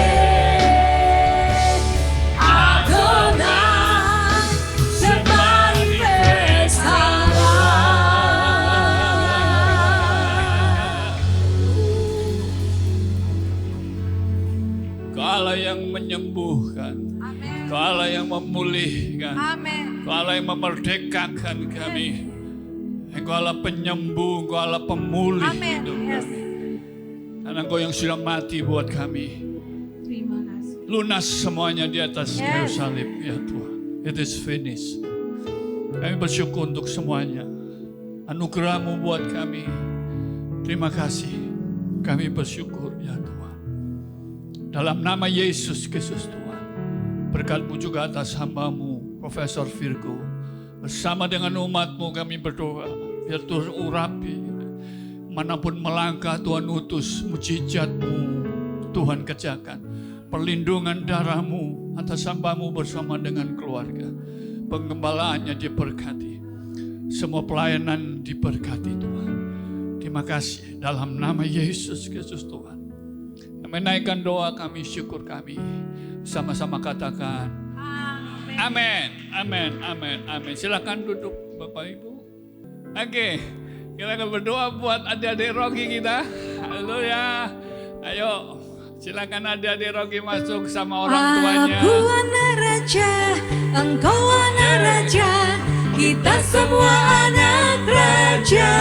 Adonai, se manifestará. Kau Allah yang menyembuhkan, Kau Allah yang memulihkan, Kau Allah yang memerdekakan kami. Engkau Allah penyembuh, Engkau Allah pemulih hidup kami. Karena Engkau yang sudah mati buat kami. Terima kasih. Lunas semuanya di atas kayu salib, ya Tuhan. It is finished. Kami bersyukur untuk semuanya. Anugerah-Mu buat kami. Terima kasih. Kami bersyukur ya Tuhan. Dalam nama Yesus Kristus Tuhan. Berkat-Mu juga atas hamba-Mu, Profesor Virgo. Bersama dengan umat-Mu kami berdoa. Biar Tuhan urapi. Manapun melangkah Tuhan utus mujizat-Mu. Tuhan kerjakan. Perlindungan darah-Mu atas hamba-Mu bersama dengan keluarga. Penggembalaannya diberkati. Semua pelayanan diberkati Tuhan. Terima kasih dalam nama Yesus Kristus Tuhan. Kami naikkan doa kami, syukur kami. Sama-sama katakan. Amin, amin, amin, amin. Silakan duduk Bapak Ibu. Oke, kita akan berdoa buat adik-adik Rogi kita. Haleluya. Ayo, silakan adik-adik Rogi masuk sama orang tuanya. Aku anak raja, engkau anak raja, kita semua anak raja.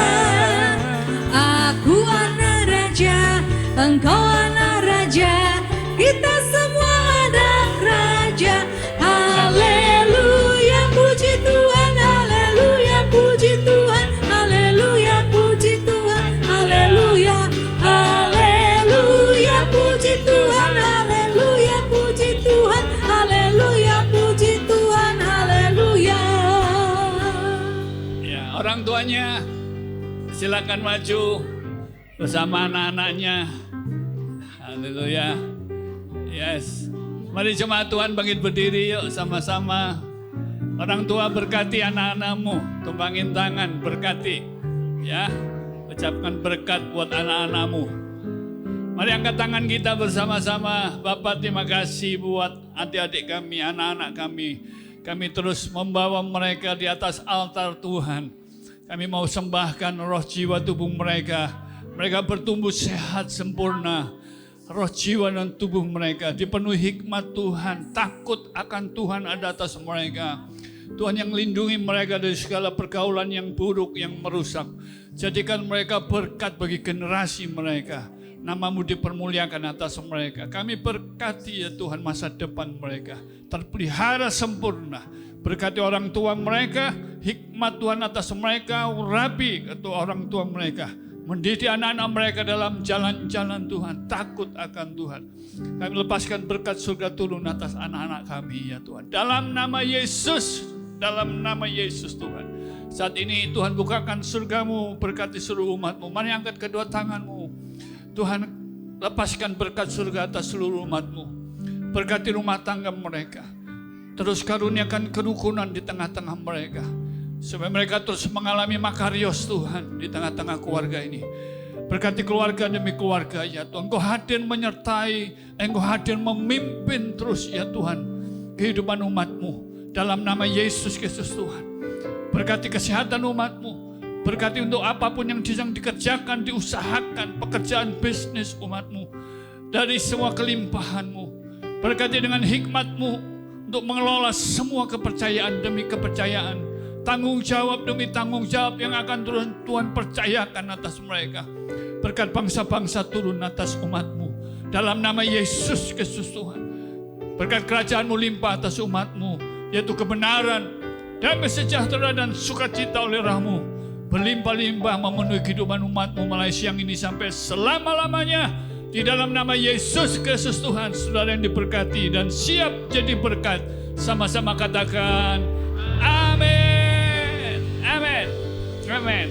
Aku anak raja, engkau anak raja, kita semua anak raja. Haleluya, puji Tuhan, haleluya, puji Tuhan, haleluya, puji Tuhan, haleluya, haleluya, puji Tuhan, haleluya, puji Tuhan, haleluya, puji Tuhan, haleluya. Ya, orang tuanya silakan maju bersama anak-anaknya. Haleluya. Yes. Mari jemaat Tuhan bangkit berdiri yuk sama-sama. Orang tua berkati anak-anakmu. Tumpangin tangan berkati. Ya. Ucapkan berkat buat anak-anakmu. Mari angkat tangan kita bersama-sama. Bapak terima kasih buat adik-adik kami, anak-anak kami. Kami terus membawa mereka di atas altar Tuhan. Kami mau sembahkan roh jiwa tubuh mereka. Mereka bertumbuh sehat sempurna. Roh jiwa dan tubuh mereka dipenuhi hikmat Tuhan. Takut akan Tuhan ada atas mereka. Tuhan yang lindungi mereka dari segala pergaulan yang buruk, yang merusak. Jadikan mereka berkat bagi generasi mereka. Nama-Mu dipermuliakan atas mereka. Kami berkati ya Tuhan masa depan mereka. Terpelihara sempurna. Berkati orang tua mereka, hikmat Tuhan atas mereka, urapi ketua orang tua mereka. Mendidik anak-anak mereka dalam jalan-jalan Tuhan, takut akan Tuhan. Kami lepaskan berkat surga turun atas anak-anak kami ya Tuhan. Dalam nama Yesus, dalam nama Yesus Tuhan. Saat ini Tuhan bukakan surga-Mu, berkati seluruh umat-Mu. Mari angkat kedua tangan-Mu. Tuhan lepaskan berkat surga atas seluruh umat-Mu. Berkati rumah tangga mereka. Terus karuniakan kerukunan di tengah-tengah mereka. Supaya mereka terus mengalami makarios Tuhan di tengah-tengah keluarga ini. Berkati keluarga demi keluarga ya Tuhan. Engkau hadir menyertai, Engkau hadir memimpin terus ya Tuhan. Kehidupan umat-Mu. Dalam nama Yesus Kristus Tuhan. Berkati kesehatan umat-Mu. Berkati untuk apapun yang sedang dikerjakan, diusahakan. Pekerjaan bisnis umat-Mu. Dari semua kelimpahan-Mu. Berkati dengan hikmat-Mu. Untuk mengelola semua kepercayaan demi kepercayaan. Tanggung jawab demi tanggung jawab yang akan Tuhan percayakan atas mereka. Berkat bangsa-bangsa turun atas umat-Mu. Dalam nama Yesus Kristus Tuhan. Berkat kerajaan-Mu limpah atas umat-Mu. Yaitu kebenaran, damai sejahtera dan sukacita oleh Roh-Mu. Berlimpah-limpah memenuhi kehidupan umat-Mu mulai siang ini sampai selama-lamanya. Di dalam nama Yesus Kristus Tuhan. Saudara yang diberkati dan siap jadi berkat. Sama-sama katakan amin. Amin. Amin.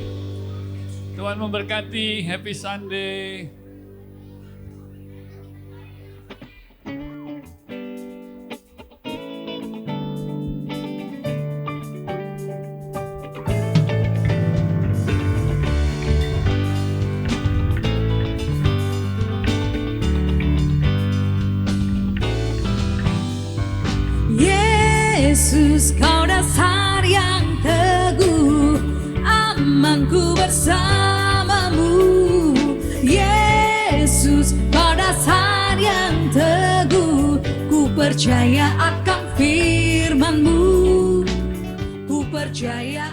Tuhan memberkati. Happy Sunday. Yesus, Kau dasar yang teguh, amanku bersama-Mu. Yesus, Kau dasar yang teguh, ku percaya akan firman-Mu. Ku percaya